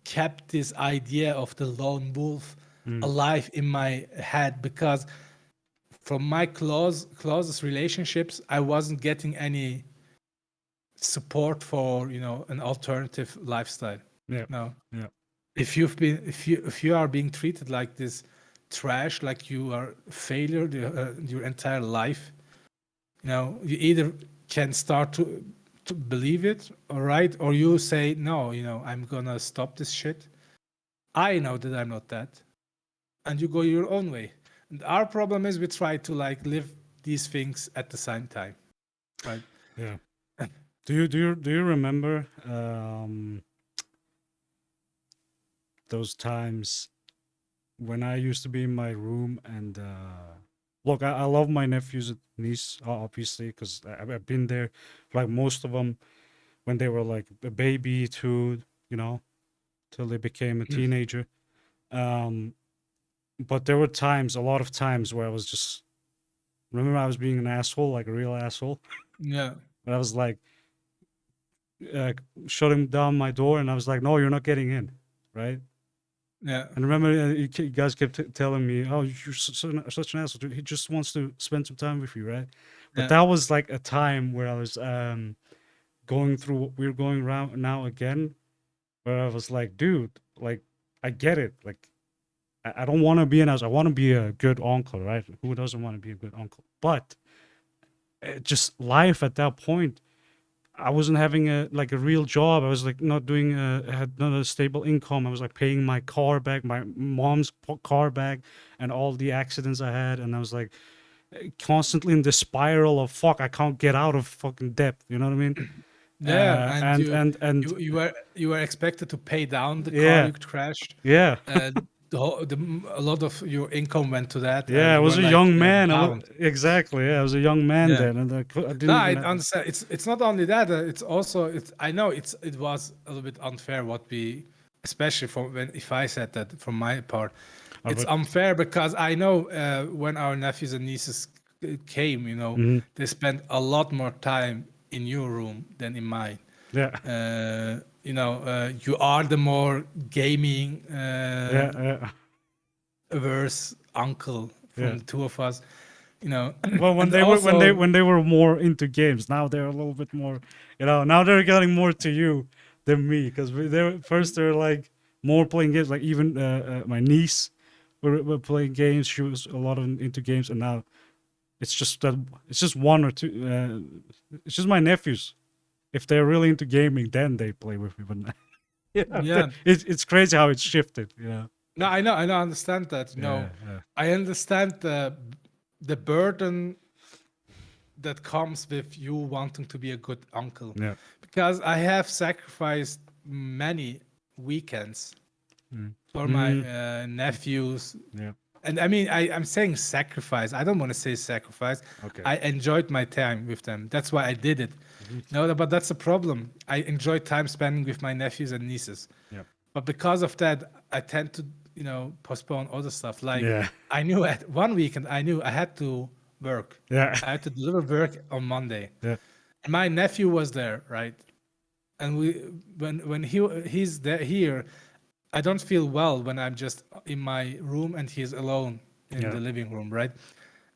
A: kept this idea of the lone wolf
B: Mm.
A: alive in my head, because from my closest relationships, I wasn't getting any support for an alternative lifestyle.
B: Yeah.
A: No,
B: Yeah.
A: if you are being treated like this trash, like you are a failure your entire life, you either can start to believe it, all right, or you say no, I'm gonna stop this shit. I know that I'm not that, and you go your own way. And our problem is we try to like live these things at the same time, right?
B: Yeah. Do you remember those times when I used to be in my room and look, I love my nephews and niece obviously because I've been there, like most of them when they were like a baby to you know till they became a teenager. Um, but there were times, a lot of times where I was just remember I was being an asshole, like a real asshole.
A: Yeah,
B: But I was like uh, shutting down my door, and I was like, "No, you're not getting in," right?
A: yeah,
B: And remember, you guys kept telling me, "Oh, you're such an asshole. He just wants to spend some time with you, right?" But
A: yeah,
B: that was like a time where I was going through what we're going around now again, where I was like, "Dude, like, I get it. Like, I don't want to be an asshole. I want to be a good uncle, right? Who doesn't want to be a good uncle? But just life at that point, I wasn't having a like a real job. I was like not doing had not a stable income. I was like paying my car back, my mom's car back, and all the accidents I had. And I was like constantly in the spiral of fuck. I can't get out of fucking debt. You know what I mean?
A: yeah. And
B: And
A: you were expected to pay down the car
B: yeah,
A: you crashed,
B: yeah.
A: and a lot of your income went to that, and
B: Yeah, I
A: you
B: was
A: were
B: a
A: like
B: young man.
A: bound.
B: Exactly. Yeah, I was a young man
A: Yeah.
B: then, and I
A: No,
B: didn't
A: I
B: even have.
A: understand. It's not only that. It's also I know it was a little bit unfair what we, especially from when if I said that from my part, it's
B: But
A: unfair because I know when our nephews and nieces came,
B: mhm,
A: they spent a lot more time in your room than in mine.
B: yeah,
A: You are the more gaming
B: yeah, yeah,
A: averse uncle from
B: yeah.
A: the two of us,
B: Well, when
A: and
B: they were
A: also
B: when they were more into games, now they're a little bit more, now they're getting more to you than me because they were first they're like more playing games. Like even my niece were playing games. She was a lot of into games, and now it's just that it's just one or two. It's just my nephews. If they're really into gaming, then they play with me. But yeah,
A: yeah.
B: it's crazy how it's shifted. Yeah,
A: No, I know, I understand that.
B: yeah, yeah,
A: I understand the burden that comes with you wanting to be a good uncle,
B: yeah.
A: because I have sacrificed many weekends
B: Mm.
A: for my
B: Mm,
A: nephews.
B: yeah.
A: And I mean, I'm saying sacrifice. I don't want to say sacrifice.
B: Okay.
A: I enjoyed my time with them. That's why I did it.
B: Mhm.
A: No, but that's the problem. I enjoy time spending with my nephews and nieces.
B: Yeah.
A: But because of that, I tend to, postpone other stuff. Like
B: Yeah.
A: I knew at one weekend, I knew I had to work.
B: Yeah.
A: I had to deliver work on Monday.
B: Yeah.
A: And my nephew was there, right? And when he's there here, I don't feel well when I'm just in my room and he's alone in
B: Yeah.
A: the living room, right?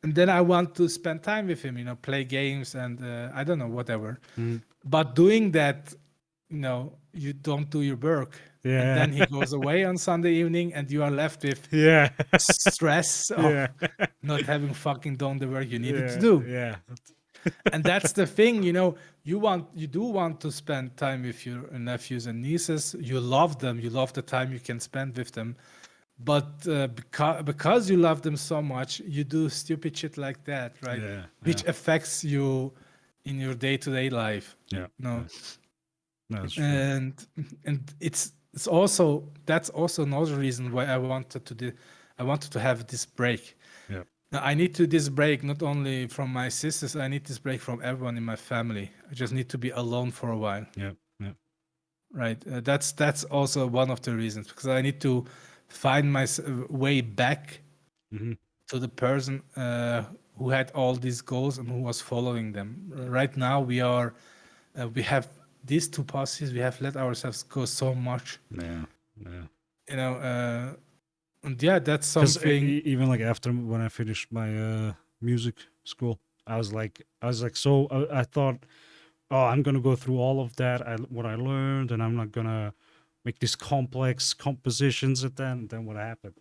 A: And then I want to spend time with him, play games and I don't know, whatever.
B: Mm.
A: But doing that, you don't do your work. And
B: Yeah.
A: then he goes away on Sunday evening and you are left with
B: Yeah.
A: stress
B: Yeah.
A: of not having fucking done the work you needed to
B: Yeah.
A: do.
B: Yeah.
A: And that's the thing, you do want to spend time with your nephews and nieces. You love them, you love the time you can spend with them, but because you love them so much, you do stupid shit like that, right?
B: Yeah. Yeah.
A: Which affects you in your day-to-day life.
B: Yeah.
A: No.
B: Yeah. That's true.
A: And it's also that's also another reason why I wanted to have this break.
B: Yeah.
A: Now, I need to this break not only from my sisters, I need this break from everyone in my family. I just need to be alone for a while,
B: Yeah. Yeah.
A: right? That's also one of the reasons, because I need to find my way back
B: Hmm.
A: to the person who had all these goals and who was following them. Right now we have these two passes we have let ourselves go so much,
B: Yeah, yeah.
A: you know. And yeah, that's
B: Because
A: something.
B: even like after when I finished my music school, I was like, so I thought, oh, I'm gonna go through all of that, what I learned, and I'm not gonna make these complex compositions. And then what happened?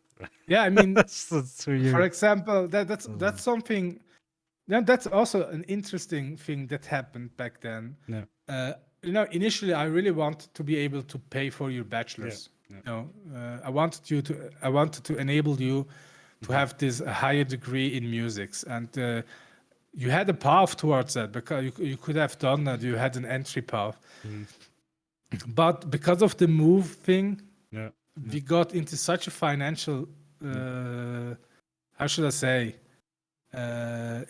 A: Yeah, I mean,
B: That's 2 years.
A: for example, that's
B: Uh,
A: something. Yeah, that's also an interesting thing that happened back then.
B: yeah,
A: Uh, initially, I really wanted to be able to pay for your
B: yeah,
A: bachelor's.
B: yeah.
A: I wanted to enable you to
B: Mhm,
A: have this higher degree in musics, and you had a path towards that because you could have done that. You had an entry path,
B: mhm.
A: but because of the move thing,
B: Yeah, yeah,
A: we got into such a financial,
B: yeah.
A: how should I say,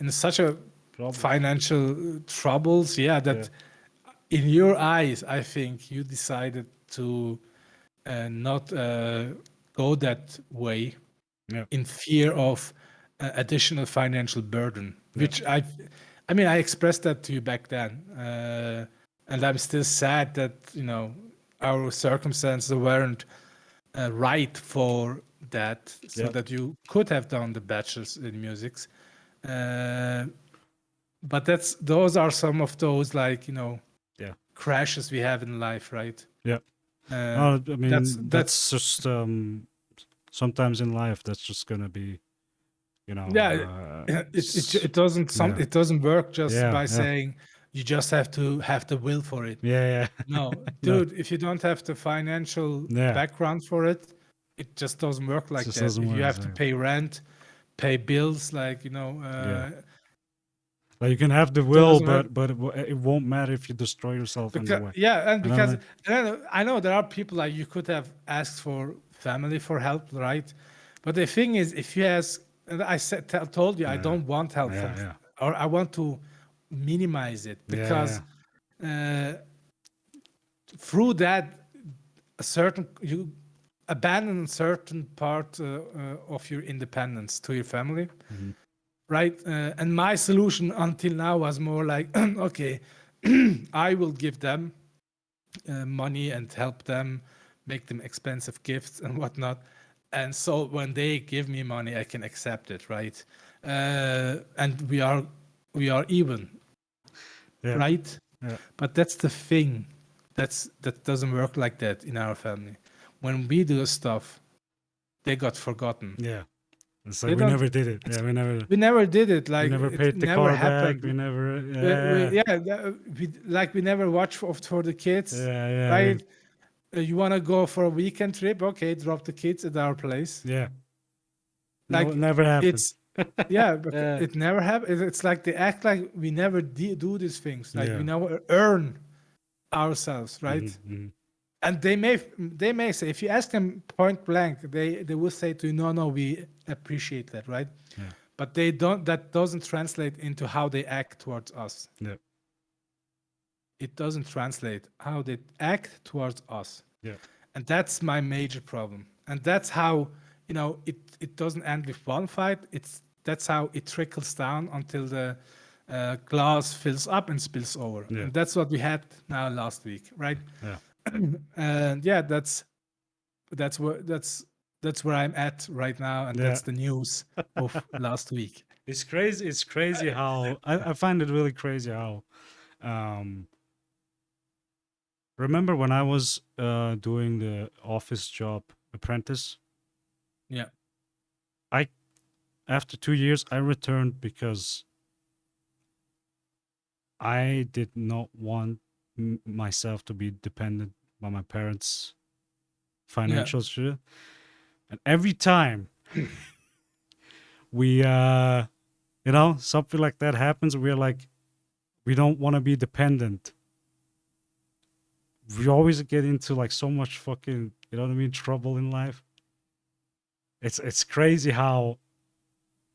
A: in such a
B: Troubles.
A: financial troubles, yeah,
B: Yeah,
A: that in your eyes, I think you decided to not go that way
B: yeah,
A: in fear of additional financial burden,
B: yeah,
A: which I mean, I expressed that to you back then, and I'm still sad that our circumstances weren't right for that, so
B: yeah,
A: that you could have done the bachelor's in music. Uh, but those are some of those, like,
B: yeah,
A: crashes we have in life, right?
B: yeah.
A: Uh,
B: No, I mean
A: that's
B: that's just sometimes in life that's just gonna be,
A: yeah.
B: yeah,
A: It doesn't work just
B: yeah,
A: by
B: yeah,
A: saying you just have to have the will for it.
B: yeah, yeah.
A: No,
B: No,
A: dude, if you don't have the financial
B: yeah,
A: background for it, it just doesn't work
B: it
A: like
B: just
A: that.
B: doesn't
A: If you
B: work.
A: have to
B: Exactly.
A: pay rent, pay bills, like,
B: Yeah, like you can have the
A: it
B: will,
A: doesn't work.
B: but it won't matter if you destroy yourself on the
A: Because
B: way.
A: yeah, and
B: You know what I
A: because
B: mean?
A: I know there are people, like, you could have asked for family for help, right? But the thing is, if you ask, and told you I
B: Yeah,
A: don't want help
B: yeah,
A: from,
B: yeah,
A: or I want to minimize it,
B: yeah,
A: because uh, through that, you abandon a certain part of your independence to your family,
B: yeah. Hmm.
A: right? And my solution until now was more like, okay, I will give them money and help them, make them expensive gifts and whatnot. And so when they give me money, I can accept it, right? And we are even,
B: Yeah,
A: right?
B: yeah,
A: But that's the thing. That doesn't work like that in our family. When we do stuff, they got forgotten.
B: yeah. It's like
A: They
B: we
A: don't.
B: never did it.
A: It's
B: Yeah, we never,
A: we never did it.
B: we
A: Like,
B: never
A: it
B: paid the
A: never
B: car back.
A: happened.
B: We never,
A: We
B: yeah,
A: yeah, we never watch for the kids,
B: yeah, yeah, yeah,
A: right? You want to go for a weekend trip? Okay, drop the kids at our place.
B: yeah. No, it
A: Like,
B: never happened.
A: it's yeah, but
B: Yeah,
A: it never happened. It's like they act like we never do these things. Like, we
B: yeah.
A: never earn ourselves,
B: Hmm.
A: right?
B: Hmm.
A: And they may say, if you ask them point blank, they will say to you, no, no, we appreciate that, right?
B: Yeah,
A: But they don't. That doesn't translate into how they act towards us.
B: yeah,
A: It doesn't translate how they act towards us.
B: yeah,
A: And that's my major problem. And that's how, it doesn't end with one fight. That's how it trickles down until the glass fills up and spills over.
B: yeah,
A: And that's what we had now last week, right?
B: yeah,
A: And yeah, that's where I'm at right now, and
B: yeah.
A: that's the news of last week.
B: It's crazy. It's crazy how I find it really crazy how. Um, remember when I was doing the office job apprentice?
A: Yeah,
B: I After 2 years I returned because I did not want myself to be dependent by my parents'
A: yeah,
B: financial shit. And every time we, something like that happens, we're like, we don't want to be dependent. We always get into like so much fucking, you know what I mean, trouble in life. It's crazy how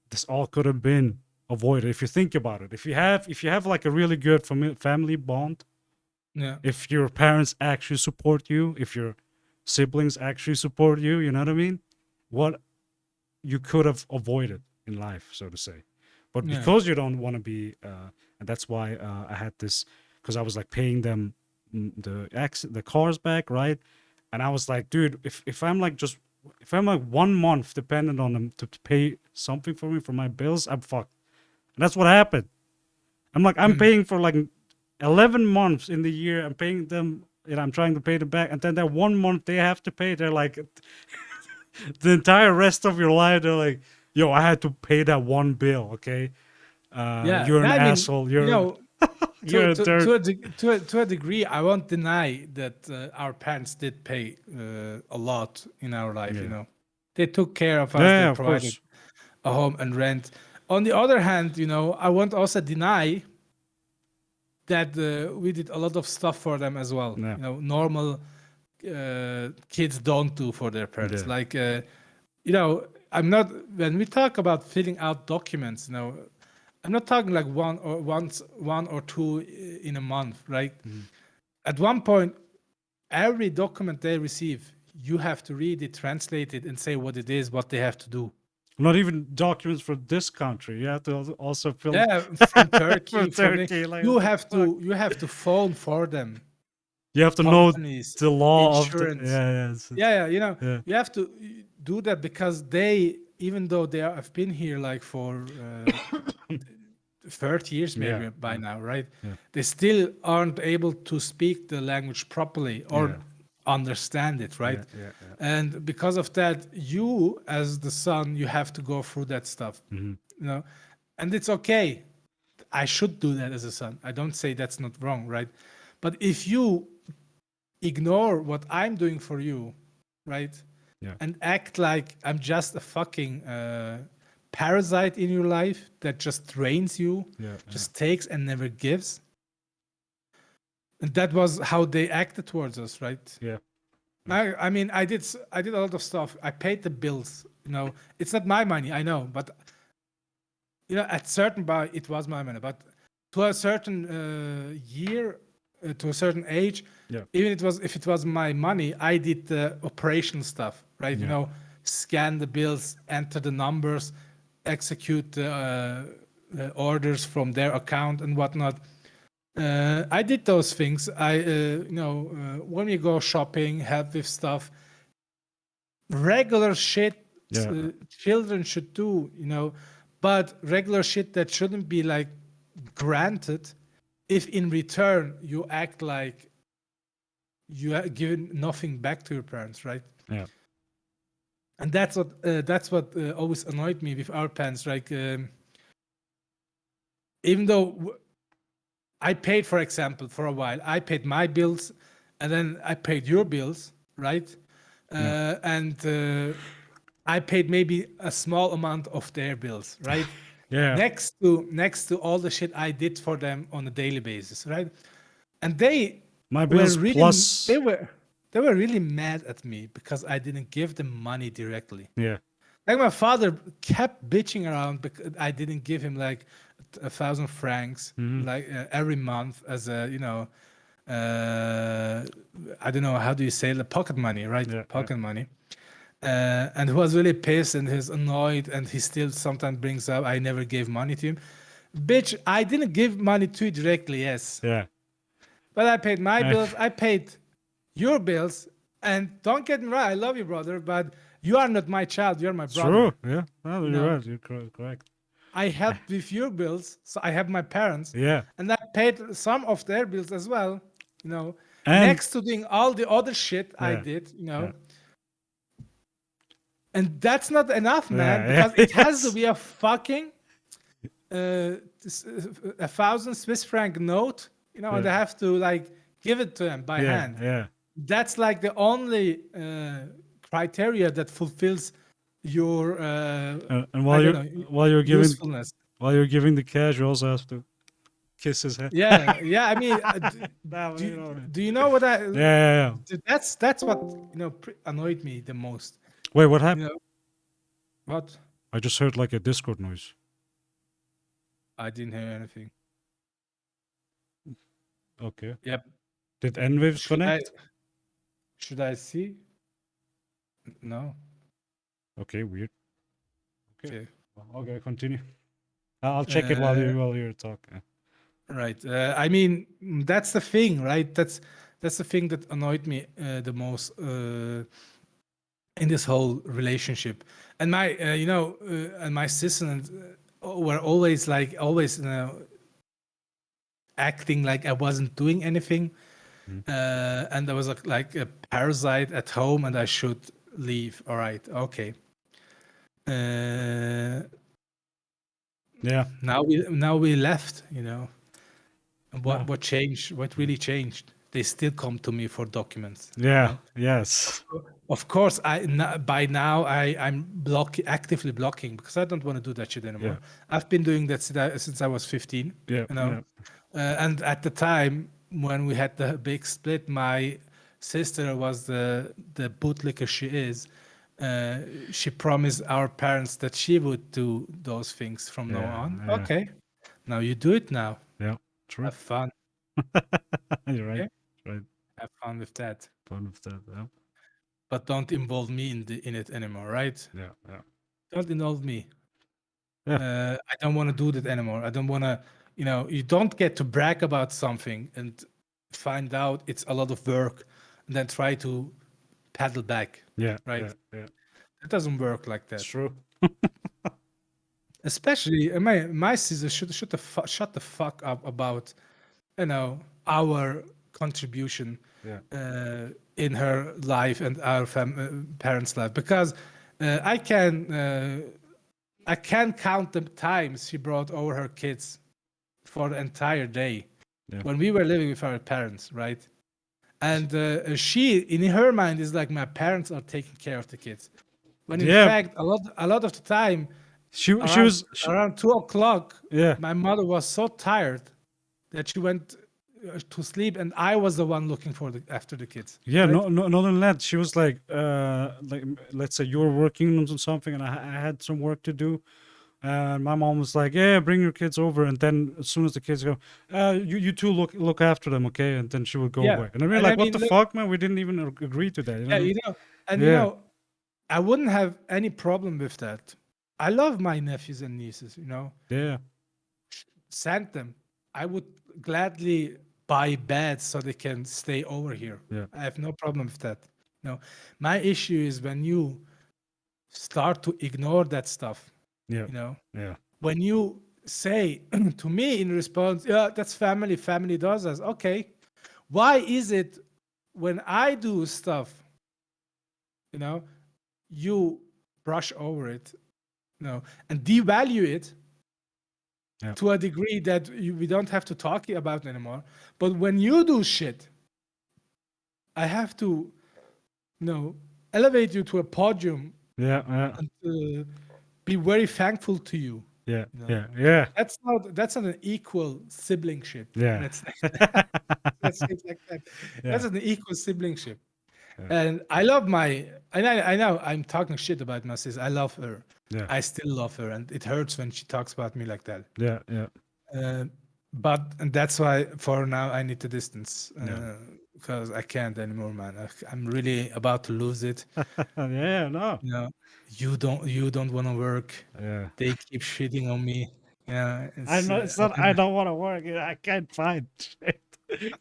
B: this all could have been avoided if you think about it. If you have like a really good family bond,
A: yeah,
B: if your parents actually support you, if your siblings actually support you, you know what I mean? What you could have avoided in life, so to say. But
A: yeah,
B: because you don't want to be, and that's why I had this, because I was like paying them the cars back, right? And I was like, dude, if I'm like just if I'm like 1 month dependent on them to pay something for me for my bills, I'm fucked. And that's what happened. I'm like, I'm
A: Mm.
B: paying for like 11 months in the year. I'm paying them, and I'm trying to pay them back. And then that 1 month they have to pay, they're like, the entire rest of your life, they're like, yo, I had to pay that one bill, okay?
A: Yeah,
B: You're an
A: I mean,
B: asshole.
A: you know,
B: You're a dirt.
A: to a degree, I won't deny that our parents did pay a lot in our life. You
B: Yeah.
A: know, they took care of us. They
B: Yeah, of
A: provided
B: course.
A: a home and rent. On the other hand, you know, I won't also deny that we did a lot of stuff for them as well.
B: Yeah.
A: You know, normal kids don't do for their parents.
B: Yeah.
A: Like, you know, I'm not when we talk about filling out documents. You know, I'm not talking like one or two in a month, right?
B: Mhm.
A: At one point, every document they receive, you have to read it, translate it, and say what it is, what they have to do.
B: Not even documents for this country. You have to also fill
A: Yeah, from
B: from
A: Turkey,
B: Turkey. Like, what the fuck?
A: you have to phone for them,
B: You have to know
A: companies,
B: the law of the.
A: insurance.
B: Yeah, yeah,
A: Yeah, you know,
B: yeah.
A: you have to do that because they, even though have been here like for 30 years
B: Yeah,
A: maybe by
B: yeah,
A: now, right?
B: yeah,
A: They still aren't able to speak the language properly or
B: yeah,
A: understand it, right?
B: yeah, yeah, yeah.
A: And because of that, you as the son, you have to go through that stuff,
B: Hmm.
A: you know, and it's okay. I should do that as a son. I don't say that's not wrong, right? But if you ignore what I'm doing for you, right?
B: Yeah,
A: And act like I'm just a fucking parasite in your life that just drains you,
B: yeah, yeah,
A: just takes and never gives. And that was how they acted towards us, right?
B: yeah,
A: I mean, I did a lot of stuff. I paid the bills. You know, it's not my money, I know, but you know, at certain bar, it was my money. But to a certain year, to a certain age,
B: yeah,
A: even it was if it was my money, I did the operation stuff, right? You
B: yeah.
A: know, scan the bills, enter the numbers, execute the orders from their account and whatnot. I did those things. You know, when we go shopping, help with stuff, regular shit
B: Yeah.
A: children should do, you know, but regular shit that shouldn't be like granted if in return you act like you are giving nothing back to your parents, right?
B: Yeah.
A: And that's what always annoyed me with our parents. Like, even though I paid, for example, for a while, I paid my bills, and then I paid your bills, right?
B: Yeah.
A: And I paid maybe a small amount of their bills, right?
B: Yeah.
A: Next to all the shit I did for them on a daily basis, right? And they
B: My
A: were
B: bills
A: really
B: plus.
A: they were really mad at me because I didn't give them money directly.
B: Yeah.
A: Like my father kept bitching around because I didn't give him like 1,000 francs
B: Hmm.
A: like every month as a, you know, I don't know how do you say the pocket money, right?
B: Yeah. Yeah.
A: Pocket money. And he was really pissed and he's annoyed and he still sometimes brings up I never gave money to him. Bitch, I didn't give money to you directly, yes.
B: Yeah.
A: But I paid my
B: I-
A: bills, I paid your bills, and don't get me wrong, I love you, brother, but you are not my child, you're my
B: It's true.
A: brother.
B: Yeah. No,
A: You
B: you're
A: know,
B: right. You're correct.
A: I helped with your bills, so I have my parents,
B: Yeah.
A: and I paid some of their bills as well, you know,
B: And
A: next to doing all the other shit I
B: yeah.
A: did, you
B: Yeah.
A: know. And that's not enough, man,
B: Yeah.
A: because
B: Yeah.
A: it has to
B: Yes.
A: be a fucking 1,000 Swiss franc note, you know, and
B: Yeah.
A: I have to like give it to them by
B: Yeah.
A: hand.
B: Yeah.
A: That's like the only criteria that fulfills your
B: And
A: I don't know
B: while you're giving
A: usefulness.
B: the cash, you also have to kiss his hand.
A: Yeah, yeah. I mean,
B: That, you know.
A: do you know what
B: Yeah, yeah, yeah.
A: that's what you know annoyed me the most.
B: Wait, what
A: You
B: happened?
A: know what?
B: I just heard like a Discord noise.
A: I didn't hear anything.
B: Okay.
A: Yep.
B: Did N-Waves
A: Should I
B: connect?
A: should I see? No.
B: Okay, weird. Okay.
A: Okay.
B: Okay, continue. I'll check it
A: Uh,
B: while you're talking.
A: right. I mean, that's the thing, right? That's that's the thing that annoyed me the most in this whole relationship. And my and my sister were always like always acting like I wasn't doing anything,
B: Mhm.
A: and I was like a parasite at home, and I should leave. All right, okay. Uh,
B: Yeah.
A: now we left. And what
B: No.
A: what changed? What really changed? They still come to me for documents.
B: Yeah. Yes.
A: Of course, by now I'm actively blocking because I don't want to do that shit
B: Yeah.
A: anymore. I've been doing that since I was 15.
B: Yeah.
A: You know,
B: Yeah.
A: and at the time when we had the big split, my sister was the bootlicker she is. Uh, she promised our parents that she would do those things from now
B: Yeah.
A: on.
B: Yeah.
A: Okay, now you do it now.
B: Yeah. True.
A: Have fun.
B: You're right.
A: Okay,
B: Right.
A: have fun with that.
B: Fun of that. Yeah.
A: But don't involve me in it anymore, right?
B: Yeah. Yeah.
A: Don't involve me.
B: Yeah.
A: I don't want to do that anymore. I don't want to, you don't get to brag about something and find out it's a lot of work and then try to paddle back,
B: Yeah.
A: right?
B: Yeah. Yeah.
A: It doesn't work like
B: It's
A: that.
B: true.
A: Especially my sister should shut the fuck up about, our contribution
B: Yeah.
A: in her life and our parents' life because I can. I can't count the times she brought over her kids for the entire day
B: Yeah.
A: when we were living with our parents, right? And she, in her mind, is like my parents are taking care of the kids. When in
B: Yeah.
A: fact, a lot of the time,
B: She
A: around
B: was.
A: around 2 o'clock,
B: Yeah.
A: my mother was so tired that she went to sleep, and I was the one looking for after the kids,
B: Yeah.
A: right?
B: No. No. Not only that. She was like, let's say you were working on something, and I had some work to do. And my mom was like, "Yeah, bring your kids over." And then as soon as the kids go, you two look after them, okay?" And then she would go
A: Yeah,
B: away. And I mean,
A: and I
B: like, what
A: mean,
B: the
A: look,
B: fuck, man? We didn't even agree to that. You know
A: yeah,
B: what I mean?
A: and
B: Yeah.
A: I wouldn't have any problem with that. I love my nephews and nieces,
B: Yeah.
A: send them. I would gladly buy beds so they can stay over here.
B: Yeah.
A: I have no problem with that. No, my issue is when you start to ignore that stuff,
B: Yeah.
A: you know,
B: Yeah.
A: when you say to me in response, yeah, that's family, family does us. Okay. Why is it when I do stuff, you know, you brush over it, and devalue it
B: Yeah.
A: to a degree that we don't have to talk about anymore. But when you do shit, I have to, elevate you to a podium
B: Yeah. Yeah.
A: and be very thankful to you.
B: Yeah.
A: You know,
B: Yeah. Yeah.
A: that's not an equal siblingship.
B: Yeah.
A: Let's say it like that.
B: Yeah.
A: That's an equal siblingship.
B: Yeah.
A: And I love and I know I'm talking shit about my sister. I love her.
B: Yeah.
A: I still love her, and it hurts when she talks about me like that.
B: Yeah. Yeah.
A: Uh, and that's why for now I need to distance
B: Yeah.
A: because I can't anymore, man. I'm really about to lose it.
B: Yeah. No.
A: You know, you don't want to work.
B: Yeah.
A: They keep shitting on me. Yeah,
B: I'm
A: it's
B: not. It's not. I don't want to work. I can't find shit.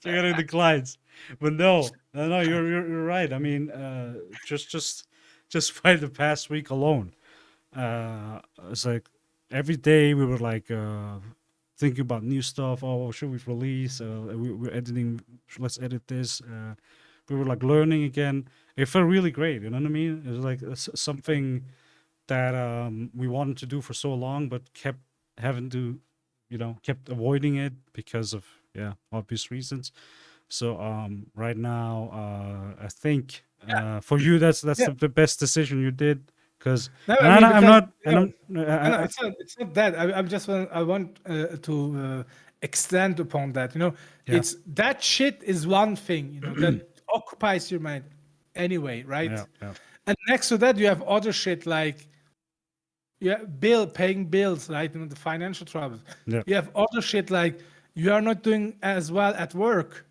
B: So you're getting the clients, but no, no, no. You're right. I mean, just by the past week alone, it's like every day we were like thinking about new stuff. Oh, should we release? We're editing. Let's edit this. We were like learning again. It felt really great. You know what I mean? It was like something that we wanted to do for so long, but kept having to, kept avoiding it because of obvious reasons. So right now, I think for you that's
A: yeah.
B: the best decision you did because
A: No, I
B: and
A: mean
B: I'm
A: because
B: not and I'm
A: no, it's not that. I want to extend upon that.
B: yeah
A: It's that shit is one thing. That occupies your mind anyway, right?
B: yeah yeah
A: And next to that, you have other shit like paying bills, right? The financial troubles.
B: yeah
A: You have other shit like you are not doing as well at work.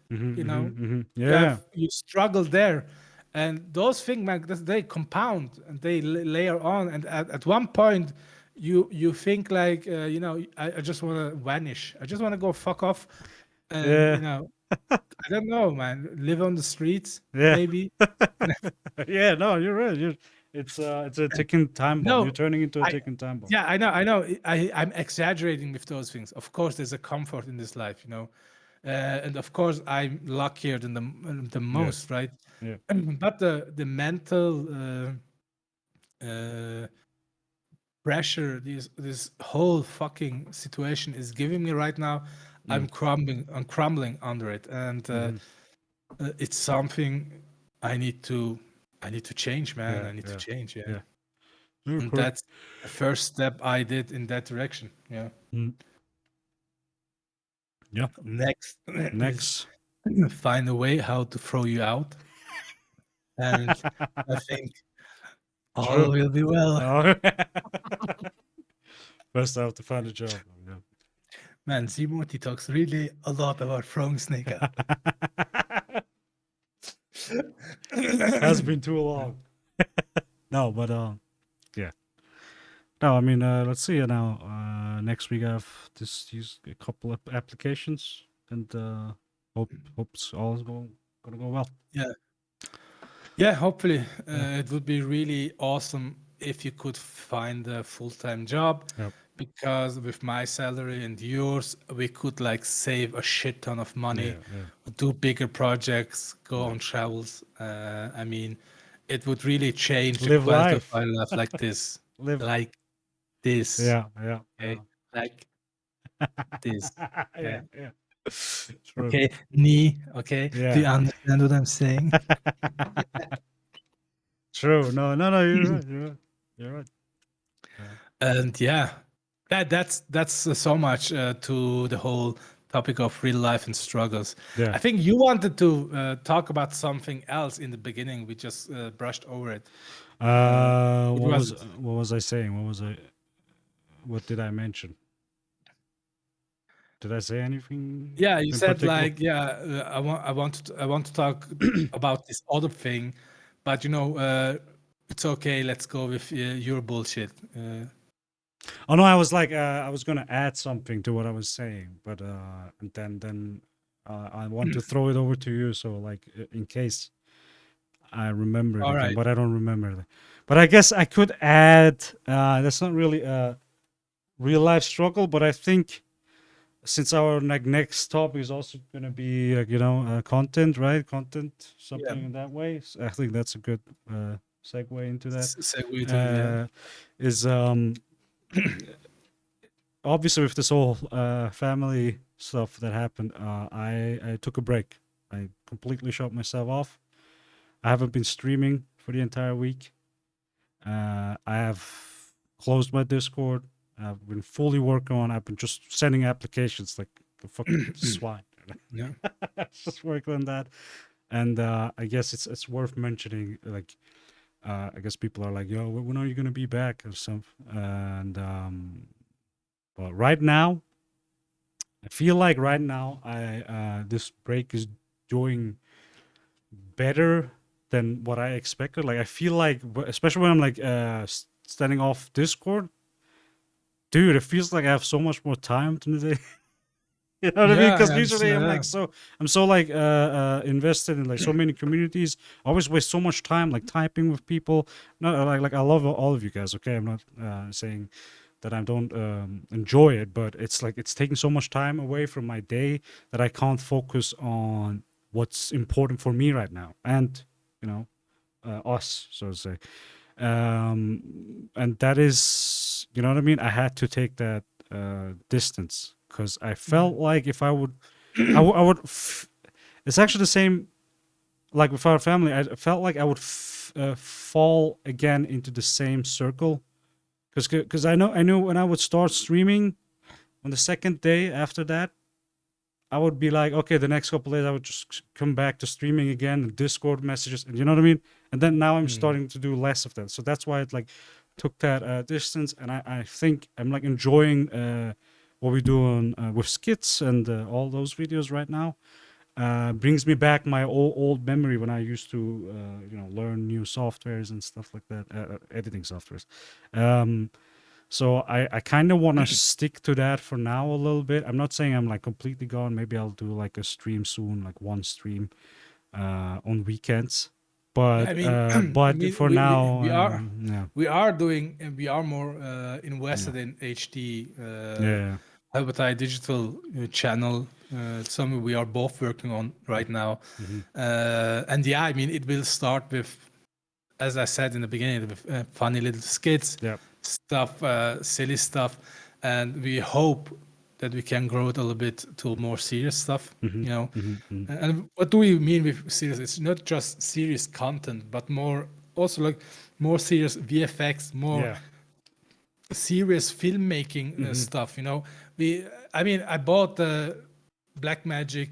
B: yeah
A: You struggle there, and those things, man, they compound and they layer on. And at one point, you think like, I just want to vanish. I just want to go fuck off, and
B: yeah
A: I don't know, man. Live on the streets,
B: Yeah.
A: maybe.
B: Yeah, no, you're right. It's a ticking time bomb. You're
A: No,
B: turning into a
A: I
B: ticking time bomb.
A: yeah, I know, I know. I'm exaggerating with those things. Of course, there's a comfort in this life, and of course, I'm luckier than the
B: Yeah.
A: most, right?
B: Yeah.
A: But the mental uh, pressure this whole fucking situation is giving me right now,
B: Mm.
A: I'm crumbling under it, and
B: Mm-hmm.
A: it's something I need to change, man.
B: Yeah.
A: I need to
B: Yeah.
A: change, yeah.
B: Yeah. You're
A: And
B: correct.
A: that's the first step I did in that direction. Yeah.
B: Mm. Yeah.
A: Next is
B: Next.
A: find a way how to throw you out, and I think all
B: True.
A: will be well.
B: Oh. First, I have to find a job.
A: Man, Simoti talks really a lot about throwing snake out.
B: Has been too long. No, but yeah. No, I mean, let's see now. Next week I have these a couple of applications, and hopes all is gonna go well.
A: Yeah. Yeah, hopefully.
B: Yeah.
A: It would be really awesome if you could find a full-time job,
B: Yep.
A: because with my salary and yours, we could like save a shit ton of money,
B: Yeah. Yeah.
A: do bigger projects, go
B: Yeah.
A: on travels. I mean, it would really change the
B: Live
A: quality of
B: life.
A: my life like this.
B: Live.
A: Like this.
B: Yeah. Yeah.
A: Okay. Like this.
B: Yeah.
A: Okay.
B: Yeah. True.
A: Okay. Knee. Okay. Do
B: Yeah.
A: you understand what I'm saying?
B: True. No. No. No. You're right. You're right. You're right. Yeah.
A: And yeah, that's so much to the whole topic of real life and struggles.
B: Yeah.
A: I think you wanted to talk about something else in the beginning. We just brushed over it. What was it?
B: What was I saying? What was I? What did I mention? Did I say anything
A: Yeah, you
B: in
A: said
B: particular?
A: like, yeah, I want to talk about this other thing, but it's okay. Let's go with your bullshit.
B: Oh no, I was like, I was gonna add something to what I was saying, but and then I want to throw it over to you, so like in case I remember it
A: All
B: again,
A: right.
B: but I don't remember it. But I guess I could add. That's not really a real life struggle, but I think since our like next topic is also gonna be content, right? Content,
A: Yeah.
B: something in that way. So I think that's a good segue into that.
A: Segue to yeah.
B: Is obviously with this whole family stuff that happened, I took a break. I completely shut myself off. I haven't been streaming for the entire week. I have closed my Discord. I've been fully working on. I've been just sending applications like a fucking swine.
A: Yeah.
B: Just working on that, and I guess it's worth mentioning. Like, I guess people are like, "Yo, when are you gonna be back?" or something. And but right now, I feel like right now, I this break is doing better than what I expected. Like I feel like, especially when I'm like standing off Discord, dude, it feels like I have so much more time today. You know what I mean?
A: Yeah, I
B: Because usually
A: understand. Yeah.
B: I'm so like invested in like so many communities. I always waste so much time like typing with people. No, like I love all of you guys. Okay, I'm not saying that I don't enjoy it, but it's like it's taking so much time away from my day that I can't focus on what's important for me right now, and you know, us, so to say. And that is, you know what I mean. I had to take that distance because I felt like if I would, I would. It's actually the same like with our family. I felt like I would fall again into the same circle because I knew when I would start streaming on the second day after that, I would be like, okay, the next couple days I would just come back to streaming again and Discord messages, and you know what I mean. And then now I'm
A: Mm.
B: starting to do less of that, so that's why it like took that distance. And I think I'm like enjoying what we do on with skits and all those videos right now. Brings me back my old memory when I used to learn new softwares and stuff like that, editing softwares. Um, So I kind of want to stick to that for now a little bit. I'm not saying I'm like completely gone. Maybe I'll do like a stream soon, like one stream on weekends.
A: Yeah, I
B: But
A: mean,
B: for now, yeah,
A: we are doing, and we are more
B: yeah,
A: invested in HD,
B: yeah,
A: Helvatay digital channel. It's something we are both working on right now.
B: mm-hmm,
A: And yeah, I mean, it will start with, as I said in the beginning, with funny little skits,
B: yeah,
A: stuff, silly stuff, and we hope that we can grow it a little bit to more serious stuff.
B: mm-hmm,
A: You know,
B: mm-hmm, mm-hmm.
A: and what do we mean with serious? It's not just serious content, but more also like more serious VFX, more
B: Yeah,
A: serious filmmaking
B: mm-hmm.
A: stuff. You know, I mean, I bought the Blackmagic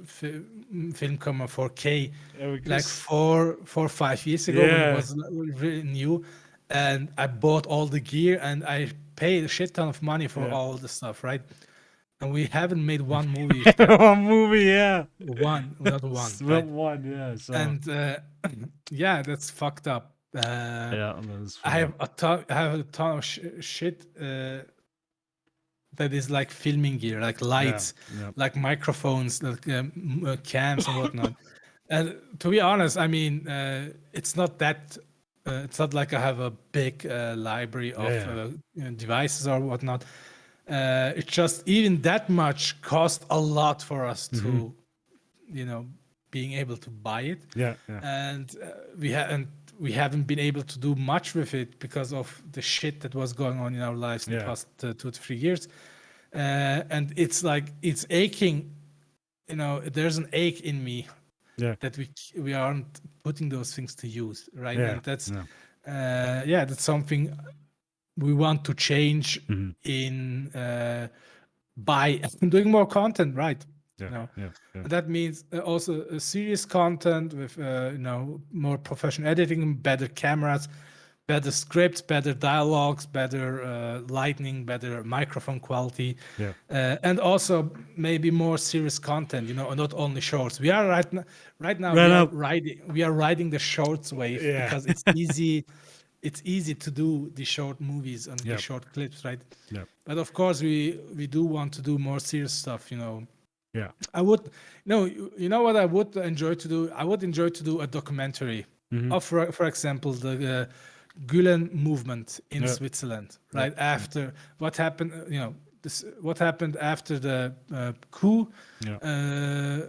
A: film camera 4K
B: Yeah,
A: like
B: because
A: 5 years ago when it
B: yeah,
A: was really new, and I bought all the gear and I paid a shit ton of money for
B: yeah,
A: all the stuff, right? And we haven't made one movie that
B: one movie, yeah,
A: one, not one,
B: well,
A: right?
B: one, yeah. So
A: And yeah, that's fucked up.
B: yeah, that's
A: I
B: funny.
A: have I have a ton of shit that is like filming gear, like
B: Yeah,
A: lights,
B: yeah,
A: like microphones, like cams and whatnot. And to be honest, I mean, it's not that. It's not like I have a big library of
B: yeah,
A: devices or whatnot. It's just even that much cost a lot for us
B: mm-hmm.
A: to, you know, being able to buy it,
B: Yeah, yeah,
A: and we haven't been able to do much with it because of the shit that was going on in our lives in the
B: yeah,
A: past 2 to 3 years. And it's like it's aching. You know, there's an ache in me
B: yeah,
A: that we aren't putting those things to use, right?
B: yeah,
A: And that's
B: yeah,
A: yeah, that's something we want to change
B: mm-hmm.
A: in by doing more content, right?
B: Yeah,
A: You know,
B: yeah, yeah,
A: and that means also serious content with more professional editing, better cameras, better scripts, better dialogues, better lighting, better microphone quality,
B: yeah.
A: and also maybe more serious content. You know, not only shorts. We are right now
B: Right up.
A: we are riding the shorts wave
B: Yeah,
A: because it's easy. It's easy to do the short movies and the
B: yeah,
A: short clips, right?
B: yeah,
A: But of course, we do want to do more serious stuff. You know,
B: yeah.
A: I would, no, you know what I would enjoy to do? I would enjoy to do a documentary
B: Mm-hmm.
A: of, for example, the Gülen movement in
B: Yeah,
A: Switzerland,
B: yeah,
A: right? After what happened, what happened after the coup,
B: yeah,
A: uh,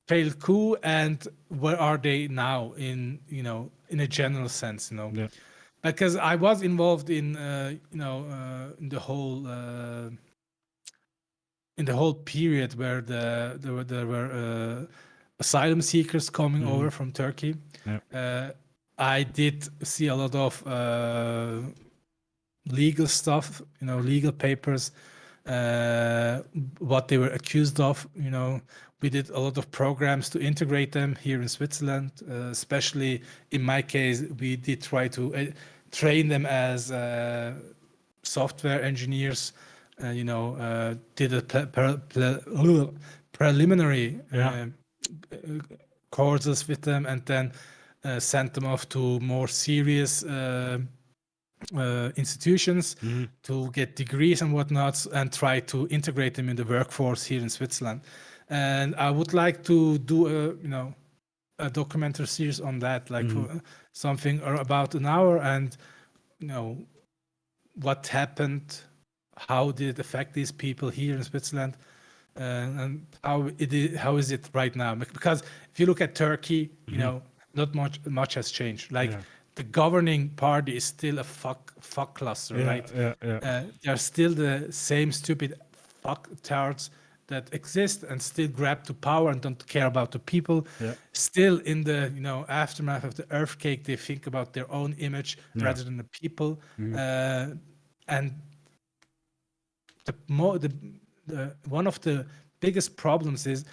A: failed coup, and where are they now in, in a general sense,
B: yeah.
A: because I was involved in, in the whole period where there were asylum seekers coming
B: Mm-hmm.
A: over from Turkey.
B: Yeah,
A: Uh, I did see a lot of legal stuff, legal papers, uh, what they were accused of. We did a lot of programs to integrate them here in Switzerland. Especially in my case, we did try to train them as software engineers. Did a preliminary
B: yeah.
A: courses with them, and then sent them off to more serious institutions
B: Mm-hmm.
A: to get degrees and whatnot, and try to integrate them in the workforce here in Switzerland. And I would like to do a documentary series on that, like
B: Mm-hmm.
A: for something or about an hour, and you know what happened, how did it affect these people here in Switzerland, and how is it right now? Because if you look at Turkey,
B: Mm-hmm.
A: not much has changed. Like
B: Yeah,
A: the governing party is still a fuck cluster,
B: yeah,
A: right?
B: yeah, yeah,
A: They're still the same stupid fuck tards that exist and still grab to power and don't care about the people.
B: yeah,
A: Still in the aftermath of the earthquake, they think about their own image
B: yeah.
A: rather than the people.
B: Mm-hmm.
A: And the one of the biggest problems is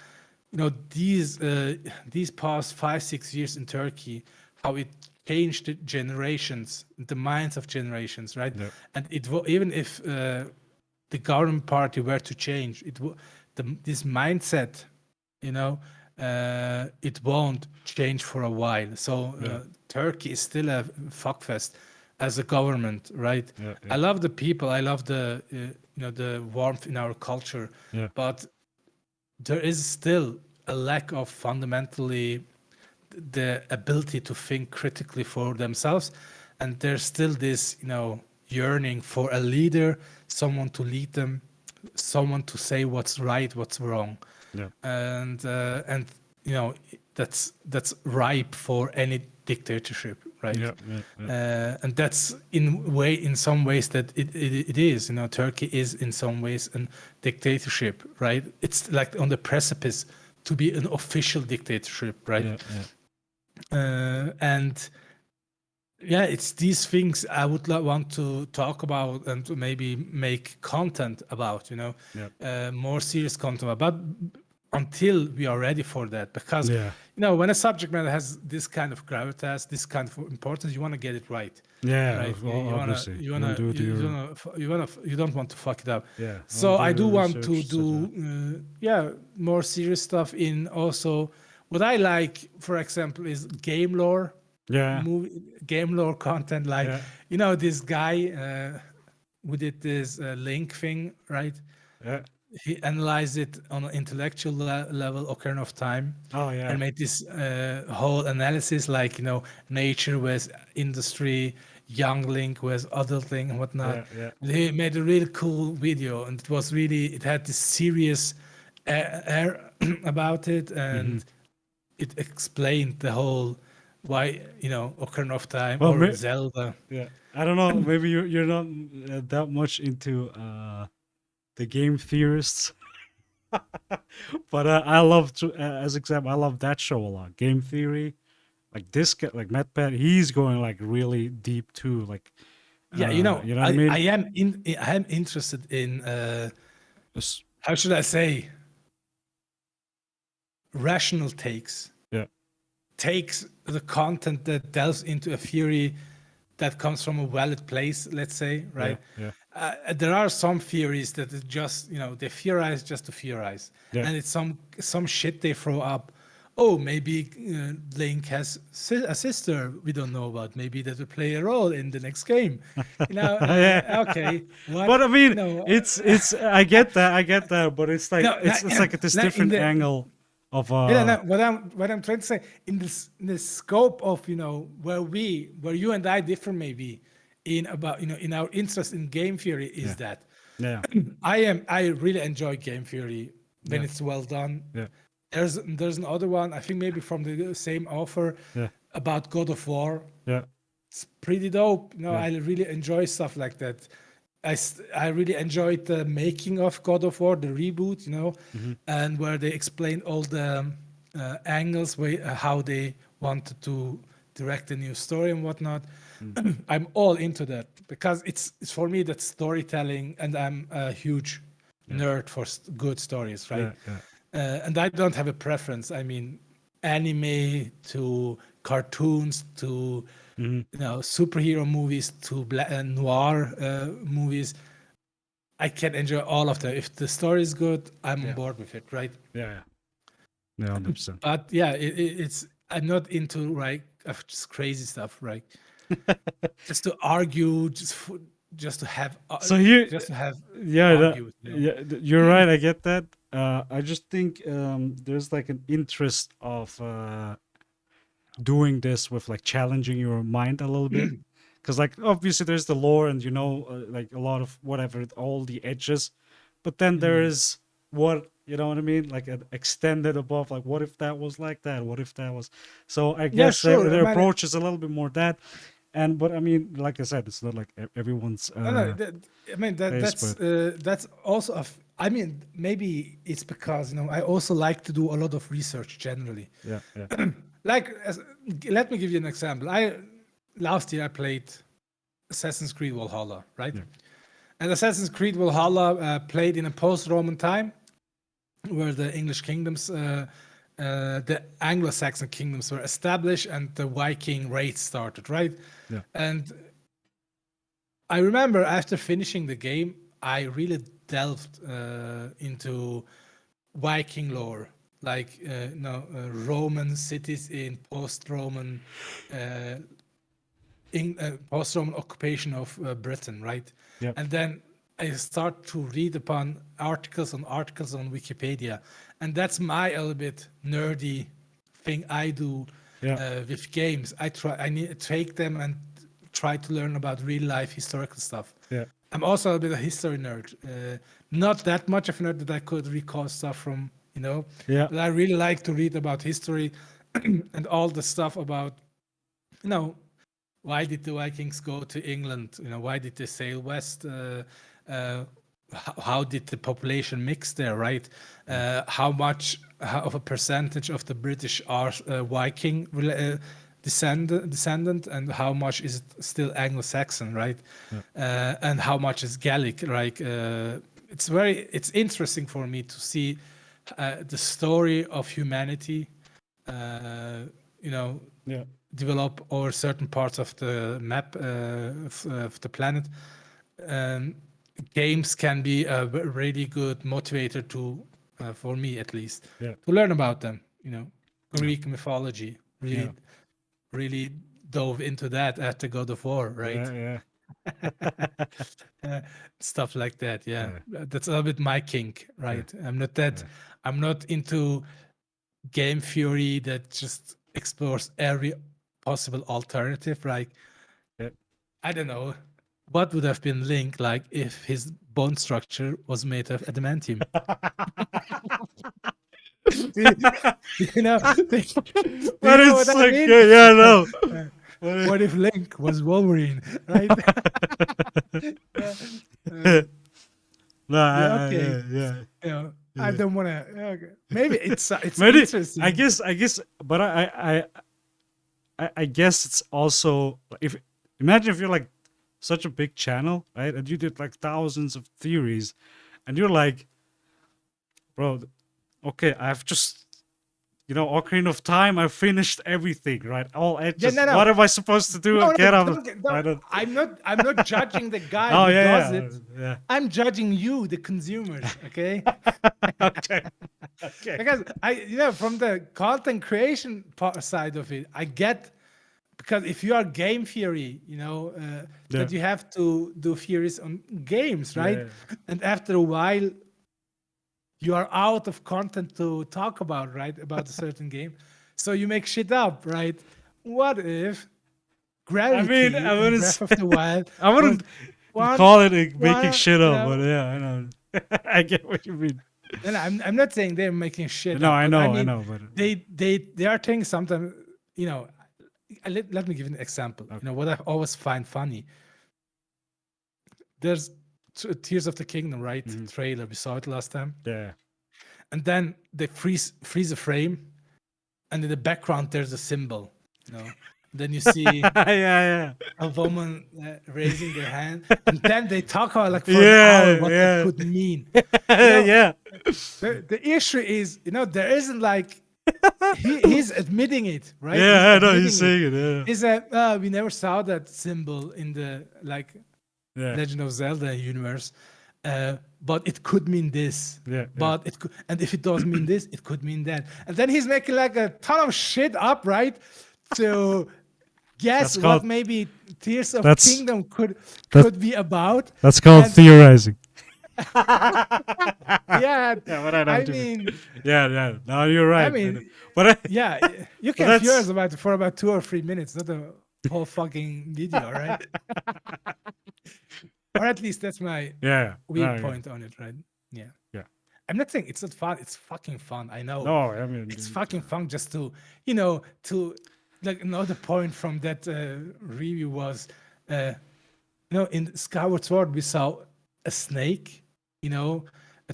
A: these past 5 6 years in Turkey, how it changed the generations, the minds of generations, right?
B: Yeah,
A: And even if the government party were to change, this mindset, it won't change for a while. So
B: yeah,
A: Turkey is still a fuckfest. as a government, right?
B: Yeah,
A: I
B: yeah,
A: love the people. I love the the warmth in our culture,
B: yeah,
A: but there is still a lack of fundamentally the ability to think critically for themselves, and there's still this yearning for a leader, someone to lead them, someone to say what's right, what's wrong,
B: yeah,
A: and that's ripe for any dictatorship, right?
B: yeah, yeah, yeah,
A: And that's in some ways that it is. Turkey is in some ways a dictatorship, right? It's like on the precipice to be an official dictatorship, right?
B: yeah, yeah,
A: And yeah, it's these things I would want to talk about and to maybe make content about,
B: yeah,
A: more serious content about. But until we are ready for that, because
B: yeah,
A: when a subject matter has this kind of gravitas, this kind of importance, you want to get it right,
B: yeah.
A: right? You,
B: Well,
A: you wanna,
B: obviously,
A: you
B: you want
A: wanna,
B: to do
A: you, you
B: your
A: wanna, you don't want to fuck it up.
B: yeah, you want
A: So
B: to do
A: I do
B: your
A: want to
B: research,
A: do,
B: etc.
A: yeah, more serious stuff in also. What I like, for example, is game lore
B: Yeah,
A: movie game lore content, like
B: yeah,
A: this guy who did this link thing, right?
B: yeah.
A: He analyzed it on an intellectual level, Ocarina of Time,
B: Oh
A: and
B: yeah,
A: made this whole analysis, like nature with industry, young link with adulting and whatnot.
B: yeah, yeah,
A: He made a really cool video, and it had this serious air about it,
B: hmm.
A: and it explained the whole why Ocarina of Time
B: Well,
A: or Zelda.
B: yeah. I don't know. Maybe you're not that much into the game theorists, but I love as example. I love that show a lot. Game theory, like this guy, like MatPat, he's going like really deep too. Like,
A: Yeah,
B: you know what I
A: I
B: mean?
A: am interested in
B: Yes.
A: how should I say, rational
B: Yeah,
A: takes the content that delves into a theory that comes from a valid place, let's say,
B: yeah,
A: right?
B: yeah,
A: There are some theories that is just they theorize just to theorize,
B: yeah.
A: and it's some shit they throw up. Oh, maybe Link has a sister we don't know about. Maybe that will play a role in the next game.
B: Yeah.
A: Okay,
B: But
A: what
B: I mean,
A: you know?
B: it's I get that, but it's like
A: No,
B: it's like this
A: in
B: different
A: the
B: angle of
A: yeah, no, what I'm trying to say in the scope of where you and I differ maybe in about in our interest in game theory is
B: yeah,
A: that
B: yeah,
A: I really enjoy game theory when
B: yeah,
A: it's well done.
B: yeah,
A: There's another one I think maybe from the same author
B: yeah,
A: about God of War.
B: yeah,
A: It's pretty dope.
B: yeah,
A: I really enjoy stuff like that. I really enjoyed the making of God of War, the reboot,
B: hmm,
A: and where they explained all the angles, how they wanted to direct a new story and whatnot.
B: mm,
A: I'm all into that because it's for me that's storytelling, and I'm a huge
B: yeah,
A: nerd for good stories, right?
B: yeah, yeah,
A: And I don't have a preference. I mean, anime to cartoons to
B: hmm,
A: superhero movies to noir movies. I can enjoy all of them. If the story is good, I'm on
B: yeah,
A: board with it, right?
B: yeah, yeah, yeah, 100%.
A: But yeah, it's I'm not into just crazy stuff, right? Just to argue, just to have
B: So here,
A: just to have
B: yeah,
A: argued,
B: you're right. I get that. I just think there's like an interest of doing this with like challenging your mind a little bit, because like obviously there's the lore and like a lot of whatever, all the edges, but then there
A: Mm.
B: is what you know what I mean, like an extended above, like what if that was like that, what if that was. So I
A: Yeah,
B: guess
A: sure. I
B: their
A: mean,
B: approach is a little bit more that. And but I mean, like I said, it's not like everyone's
A: no, I mean
B: taste, but
A: that's also I mean, maybe it's because I also like to do a lot of research generally.
B: yeah, yeah,
A: Like, let me give you an example. I last year I played Assassin's Creed Valhalla, right?
B: yeah,
A: And Assassin's Creed Valhalla played in a post-Roman time where the English kingdoms, the Anglo-Saxon kingdoms were established and the Viking raids started, right?
B: yeah,
A: And I remember after finishing the game, I really delved into Viking lore, like Roman cities in post-Roman uh, post-Roman occupation of Britain, right?
B: Yep.
A: And then I start to read upon articles on Wikipedia, and that's my a little bit nerdy thing I do
B: Yeah.
A: with games. I need to take them and try to learn about real life historical stuff.
B: Yeah.
A: I'm also a bit of a history nerd. Not that much of a nerd that I could recall stuff from,
B: Yeah.
A: but I really like to read about history and all the stuff about, you know, why did the Vikings go to England? Why did they sail west? Uh, how did the population mix there, right? How much of a percentage of the British are Viking descendant, and how much is it still Anglo-Saxon, right?
B: Yeah.
A: And how much is Gaelic? Like it's interesting for me to see the story of humanity. Uh, you know,
B: Yeah.
A: develop over certain parts of the map of the planet. Um, Games can be a really good motivator to, for me at least,
B: Yeah.
A: to learn about them.
B: Yeah.
A: Greek mythology.
B: Yeah.
A: Really dove into that after God of War, right?
B: Yeah.
A: Uh, Stuff like that. Yeah,
B: Yeah.
A: that's a little bit my kink,
B: Yeah.
A: right? I'm not that.
B: Yeah.
A: I'm not into game theory that just explores every possible alternative. Like,
B: Yeah.
A: I don't know, what would have been Link like if his bone structure was made of adamantium? Do you know? Do you
B: But
A: know
B: it's
A: what I
B: like,
A: mean?
B: yeah, no.
A: Uh,
B: But
A: what if Link was Wolverine, right? Yeah. Uh,
B: no,
A: yeah. Okay.
B: yeah, yeah,
A: I
B: yeah.
A: don't want to. Okay. Maybe it's
B: Maybe I
A: interesting.
B: guess, but I guess it's also if imagine if you're like such a big channel, right? And you did like thousands of theories, and you're like, bro, okay, I've just Ocarina of Time, I finished everything, right? All
A: Yeah.
B: edges.
A: No. No.
B: What am I supposed to do?
A: No. No.
B: Get up. I
A: Don't.
B: don't.
A: I'm not judging the guy
B: Oh
A: who does
B: yeah,
A: it.
B: yeah,
A: I'm judging you, the consumers. Okay.
B: yeah. Okay, okay.
A: Because from the content creation side of it, I get, because if you are game theory,
B: Yeah,
A: that you have to do theories on games, right?
B: yeah,
A: And after a while, you are out of content to talk about, right? About a certain game, so you make shit up, right? What if
B: I
A: gravity in
B: wouldn't,
A: Breath of the Wild
B: I
A: was
B: wouldn't
A: one,
B: call it making
A: one,
B: shit up, but yeah, I know. I get what you mean.
A: and I'm not saying they're making shit
B: No,
A: up, but I
B: I
A: mean,
B: know, but
A: they are things sometimes, you know. Let me give you an example.
B: okay.
A: What I always find funny. There's Tears of the Kingdom, right?
B: Hmm.
A: Trailer. We saw it last time,
B: Yeah,
A: and then they freeze a frame, and in the background there's a symbol. Then you see
B: yeah,
A: a woman raising their hand, and then they talk about like for an hour
B: yeah,
A: what that
B: yeah,
A: could mean. You
B: yeah,
A: know,
B: yeah,
A: the issue is, there isn't like he's admitting it, right? He's
B: yeah. I know he's
A: admitting it.
B: saying it. Yeah,
A: Is that we never saw that symbol in the like
B: yeah,
A: Legend of Zelda universe, but it could mean this.
B: yeah, yeah.
A: But it could, and if it does mean this, it could mean that. And then he's making like a ton of shit up, right? To guess
B: That's
A: what
B: called
A: maybe Tears of
B: that's
A: Kingdom could
B: that
A: could be about.
B: that's called
A: And
B: theorizing.
A: yeah,
B: Yeah, but I know
A: I
B: what you mean.
A: mean,
B: Yeah, yeah. No, you're
A: I
B: right.
A: mean,
B: But
A: yeah, you
B: but
A: can
B: that's
A: furious about it for about 2 or 3 minutes, not a whole fucking video, right? Or at least that's my
B: yeah, no, yeah,
A: viewpoint on it, right? Yeah.
B: yeah.
A: I'm not saying it's not fun. It's fucking fun. I know
B: No, I mean,
A: it's fucking fun just to like another point from that review was, in Skyward Sword we saw a snake,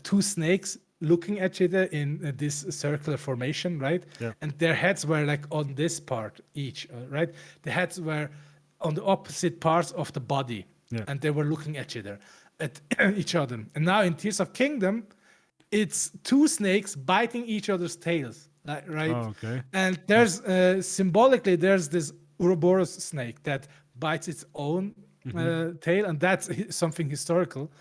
A: two snakes looking at each other in this circular formation, right?
B: yeah,
A: And their heads were like on this part each, right? The heads were on the opposite parts of the body,
B: yeah.
A: and they were looking at each other. And now in Tears of Kingdom, it's two snakes biting each other's tails, right?
B: Oh, okay.
A: And there's symbolically there's this Ouroboros snake that bites its own
B: Hmm.
A: tail, and that's something historical,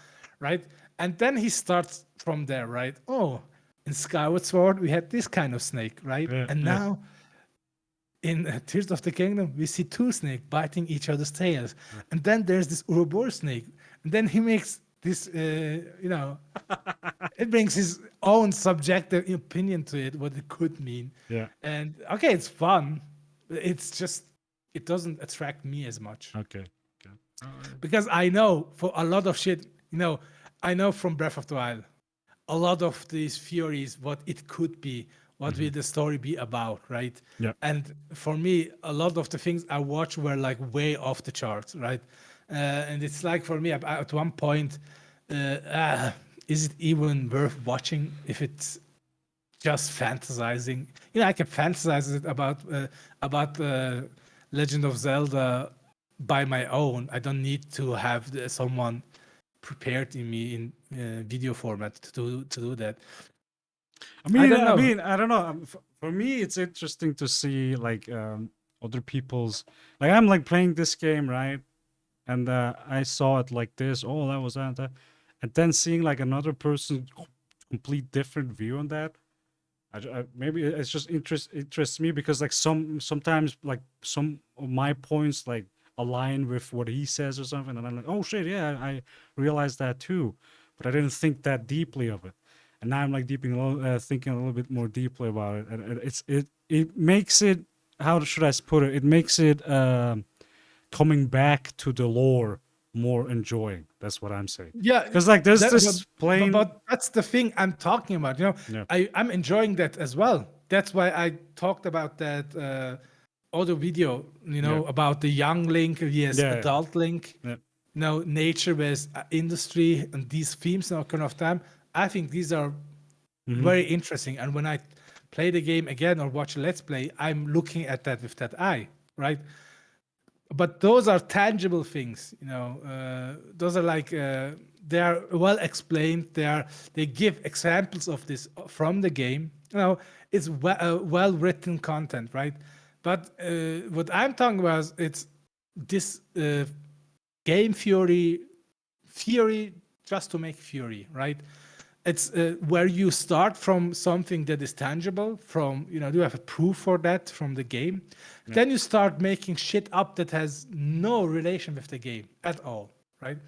A: right? And then he starts from there, right? Oh, in Skyward Sword we had this kind of snake, right?
B: Yeah,
A: And
B: yeah,
A: now in Tears of the Kingdom, we see two snakes biting each other's tails,
B: Yeah.
A: and then there's this Ouroboros snake, and then he makes this, it brings his own subjective opinion to it, what it could mean,
B: Yeah.
A: and okay, it's fun, but it's just it doesn't attract me as much
B: Okay. Okay. Alright.
A: because I know for a lot of shit, I know from Breath of the Wild a lot of these theories what it could be, what will the story be about, right?
B: Yeah.
A: And for me, a lot of the things I watched were like way off the charts, right? And it's like for me at one point, is it even worth watching if it's just fantasizing? I can fantasize it about Legend of Zelda by my own. I don't need to have someone prepared in me in video format to do that.
B: I
A: I
B: mean,
A: don't
B: I
A: know.
B: mean, I don't know. For me, it's interesting to see like other people's. Like I'm like playing this game, right? And I saw it like this. Oh, that was that. And then seeing like another person complete different view on that. Maybe it's just interests me because like sometimes like some of my points like align with what he says or something, and I'm like, oh shit, yeah, I realized that too, but I didn't think that deeply of it, and now I'm like thinking a little bit more deeply about it, and it makes it, how should I put it? It makes it coming back to the lore more enjoying. That's what I'm saying.
A: Yeah,
B: Because like there's
A: that, but,
B: this plain,
A: but that's the thing I'm talking about.
B: yeah,
A: I'm enjoying that as well. That's why I talked about that other video.
B: yeah,
A: About the young Link, yes,
B: yeah,
A: adult Link.
B: yeah.
A: Nature versus industry and these themes now kind of time. I think these are
B: Hmm.
A: very interesting. And when I play the game again or watch a let's play, I'm looking at that with that eye, right? But those are tangible things, those are like they are well explained. They give examples of this from the game. It's well written content, right? But what I'm talking about is it's this game theory just to make theory, right? It's where you start from something that is tangible, from you have a proof for that from the game.
B: Yeah.
A: Then you start making shit up that has no relation with the game at all, right?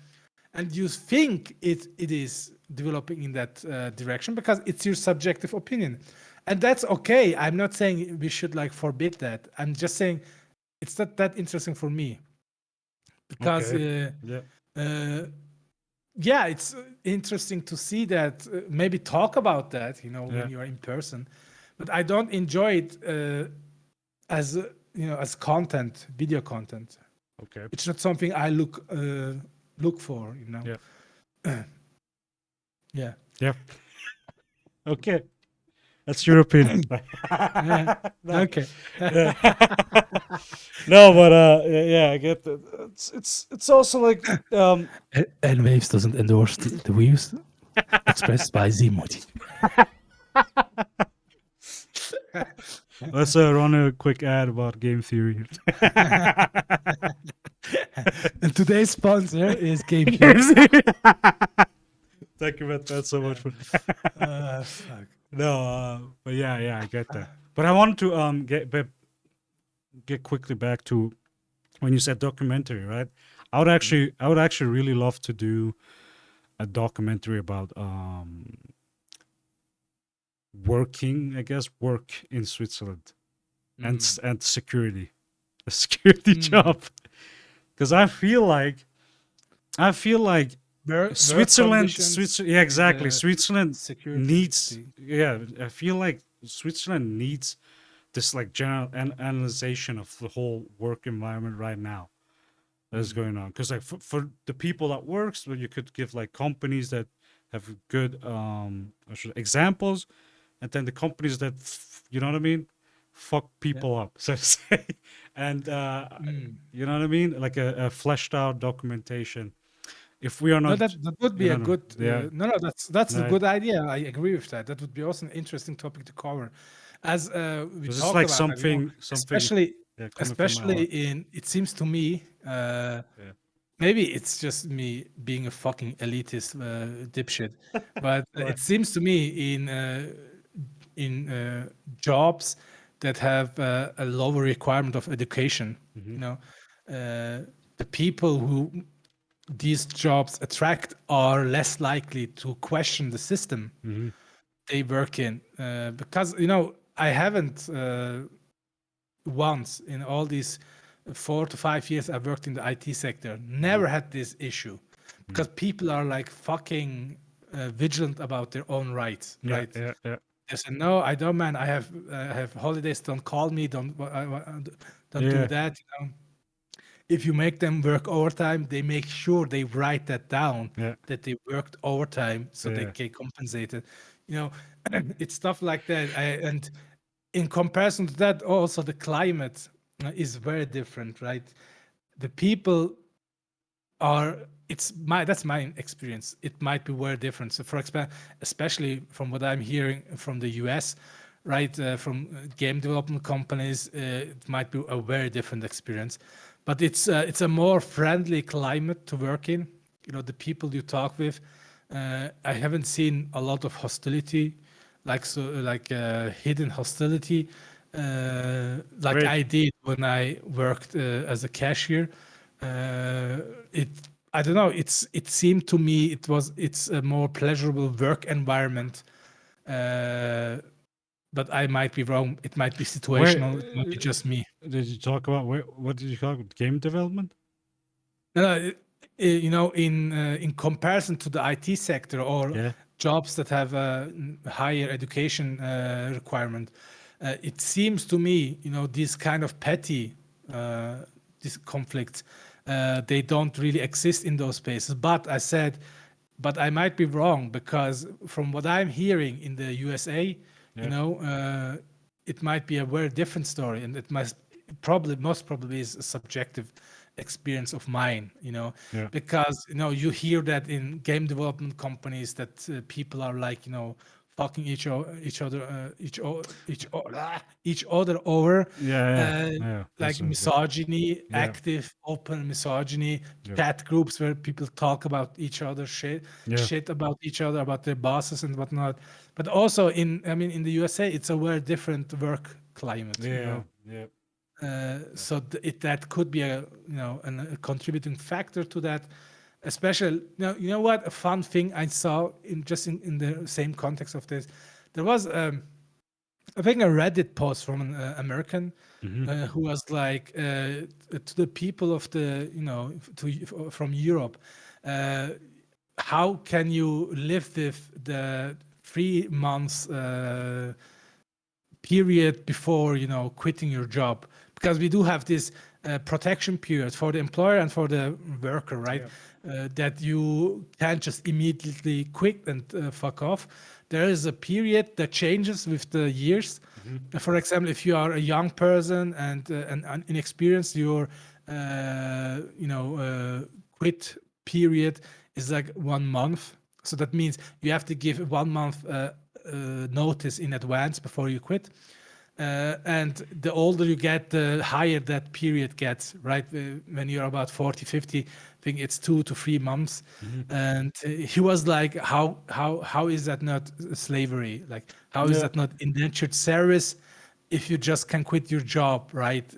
A: And you think it is developing in that direction because it's your subjective opinion, and that's okay. I'm not saying we should like forbid that. I'm just saying it's not that interesting for me because
B: Okay. Yeah.
A: uh, yeah, it's interesting to see that, maybe talk about that, when
B: Yeah.
A: you're in person. But I don't enjoy it as as content, video content.
B: Okay.
A: It's not something I look for.
B: Yeah.
A: Yeah.
B: Yeah. Okay. That's your opinion.
A: Yeah.
B: No.
A: Okay.
B: Yeah. No, but yeah, I get that. It's also like
A: And Waves doesn't endorse the views expressed by Zimodi.
B: let's run a quick ad about game theory.
A: And today's sponsor is Game
B: Game
A: Theory.
B: theory. Thank you, Matt. That's so much fun.
A: Fuck.
B: No, but yeah, I get that. But I wanted to get quickly back to when you said documentary, right? I would actually really love to do a documentary about working, I guess, work in Switzerland and security, a security job, because I feel like
A: Work
B: Switzerland,
A: conditions,
B: yeah, exactly.
A: uh,
B: Switzerland needs,
A: security.
B: yeah. I feel like Switzerland needs this like general analyzation of the whole work environment right now that is going on. Because like for the people that works, well, you could give like companies that have good examples, and then the companies that you know what I mean, fuck people up, so to say, and you know what I mean, like a fleshed out documentation. If we are
A: No,
B: not,
A: that would
B: you
A: be a
B: know,
A: good.
B: yeah,
A: No, that's a
B: right.
A: good idea. I agree with that. That would be also an interesting topic to cover, as we
B: This is
A: talked
B: like
A: about. Like,
B: something,
A: especially
B: yeah, coming from my
A: especially
B: heart.
A: in. It seems to me,
B: Yeah.
A: maybe it's just me being a fucking elitist dipshit, but
B: Right.
A: it seems to me in jobs that have a lower requirement of education.
B: Mm-hmm.
A: You know, the people who these jobs attract are less likely to question the system
B: Mm-hmm.
A: they work in, because I haven't once in all these 4 to 5 years I've worked in the IT sector,
B: Mm-hmm.
A: never had this issue because people are like fucking vigilant about their own rights,
B: Yeah,
A: right?
B: yeah, yeah,
A: They say, no, I don't, man. I have holidays. Don't call me. Don't do
B: yeah,
A: that. If you make them work overtime, they make sure they write that down
B: yeah,
A: that they worked overtime so they
B: yeah.
A: get compensated. You know, it's stuff like that. And in comparison to that, also the climate is very different, right? The people are it's my that's my experience. It might be very different. So for example, especially from what I'm hearing from the US, right, from game development companies, it might be a very different experience. But it's a more friendly climate to work in. The people you talk with, I haven't seen a lot of hostility, like hidden hostility, like
B: Great.
A: I did when I worked as a cashier. uh, it I don't know. It seemed to me it's a more pleasurable work environment. Uh, but I might be wrong. It might be
B: Where
A: situational. It might be just me.
B: did you talk about? Where? What did you talk about? Game development?
A: No, no, in comparison to the IT sector or
B: Yeah.
A: jobs that have a higher education requirement, it seems to me, these kind of petty uh, these conflicts, they don't really exist in those spaces. But I said, but I might be wrong because from what I'm hearing in the USA, you
B: Yeah.
A: know, uh, it might be a very different story, and it most probably is a subjective experience of mine,
B: Yeah.
A: because you hear that in game development companies that people are like fucking each other over,
B: Yeah. Yeah.
A: uh,
B: Yeah.
A: like
B: That's a bit.
A: misogyny,
B: Yeah.
A: active open misogyny,
B: Yeah.
A: chat groups where people talk about each other
B: Yeah.
A: shit about each other, about their bosses and whatnot. But also in the USA, it's a very different work climate.
B: Yeah. Yeah.
A: So that could be a contributing factor to that. Especially, you know what? A fun thing I saw in the same context of this, there was I think a Reddit post from an American
B: Mm-hmm.
A: who was like to the people of the from Europe, uh, how can you live with the 3 months period before quitting your job, because we do have this protection period for the employer and for the worker, right?
B: Yeah.
A: That you can't just immediately quit and fuck off. There is a period that changes with the years.
B: Mm-hmm.
A: For example, if you are a young person and inexperienced, your quit period is like 1 month. So that means you have to give 1 month notice in advance before you quit. And the older you get, the higher that period gets, right? When you're about 40, 50, I think it's 2 to 3 months.
B: Mm-hmm.
A: And he was like, how is that not slavery? Like, how is
B: Yeah.
A: that not indentured service if you just can quit your job, right?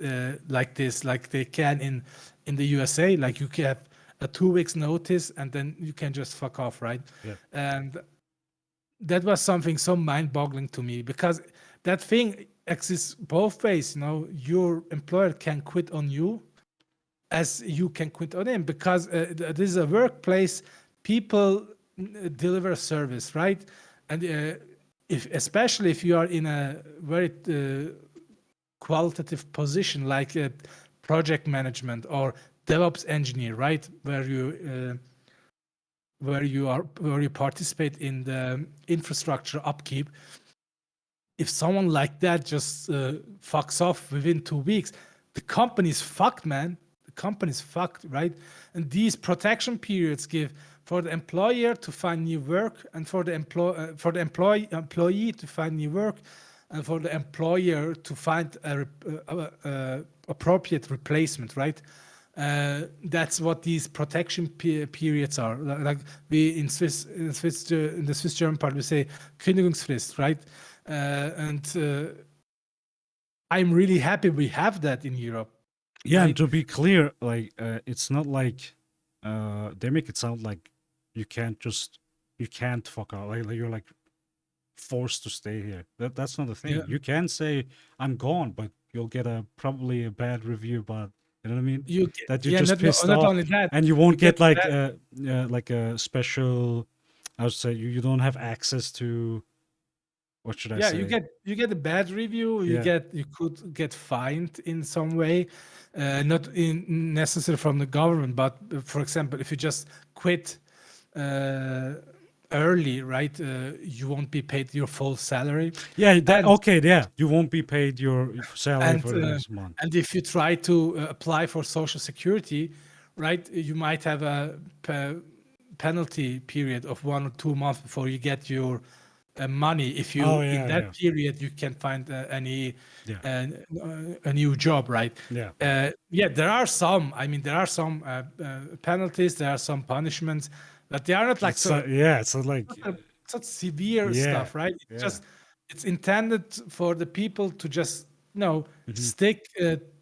A: Like this, like they can in the USA, like you can have a 2 weeks notice and then you can just fuck off, right?
B: Yeah.
A: And that was something so mind-boggling to me, because that thing exists both ways. Your employer can quit on you as you can quit on him, because this is a workplace. People deliver a service, right? And if especially if you are in a very qualitative position like project management or DevOps engineer, right, where you participate in the infrastructure upkeep. If someone like that just fucks off within 2 weeks, the company's fucked, man. The company's fucked, right? And these protection periods give for the employer to find new work, and for the employee to find new work, and for the employer to find a appropriate replacement, right? That's what these protection periods are. Like we in the Swiss German part we say Kündigungsfrist, right? And I'm really happy we have that in Europe,
B: Yeah, and
A: right?
B: to be clear, like it's not like they make it sound like you can't just you can't fuck out. Like you're like forced to stay here. That's not the
A: Yeah,
B: thing. You can say I'm gone, but you'll get a probably a bad review. But you know what I mean?
A: you get,
B: That you're
A: yeah,
B: just
A: not
B: pissed
A: not
B: off,
A: only that,
B: and you
A: you
B: won't
A: get
B: get
A: the bad,
B: like a special. I would say you don't have access to what should I
A: yeah,
B: say?
A: you get a bad review,
B: Yeah,
A: you could get fined in some way, not in necessarily from the government, but for example, if you just quit uh, early, right, you won't be paid your full salary,
B: yeah. That
A: and
B: okay. Yeah, you won't be paid your salary
A: and
B: for the next month.
A: and if you try to apply for social security, right, you might have a penalty period of 1 or 2 months before you get your money. If
B: Oh
A: you in
B: yeah,
A: that
B: yeah,
A: period you can find any
B: yeah,
A: uh, a new job, right?
B: yeah.
A: Yeah, there are some. I mean, there are some penalties. There are some punishments, but they are not like
B: It's
A: so
B: yeah. It's not like
A: such severe
B: yeah,
A: stuff, right? It's
B: yeah.
A: just it's intended for the people to just
B: Hmm.
A: stick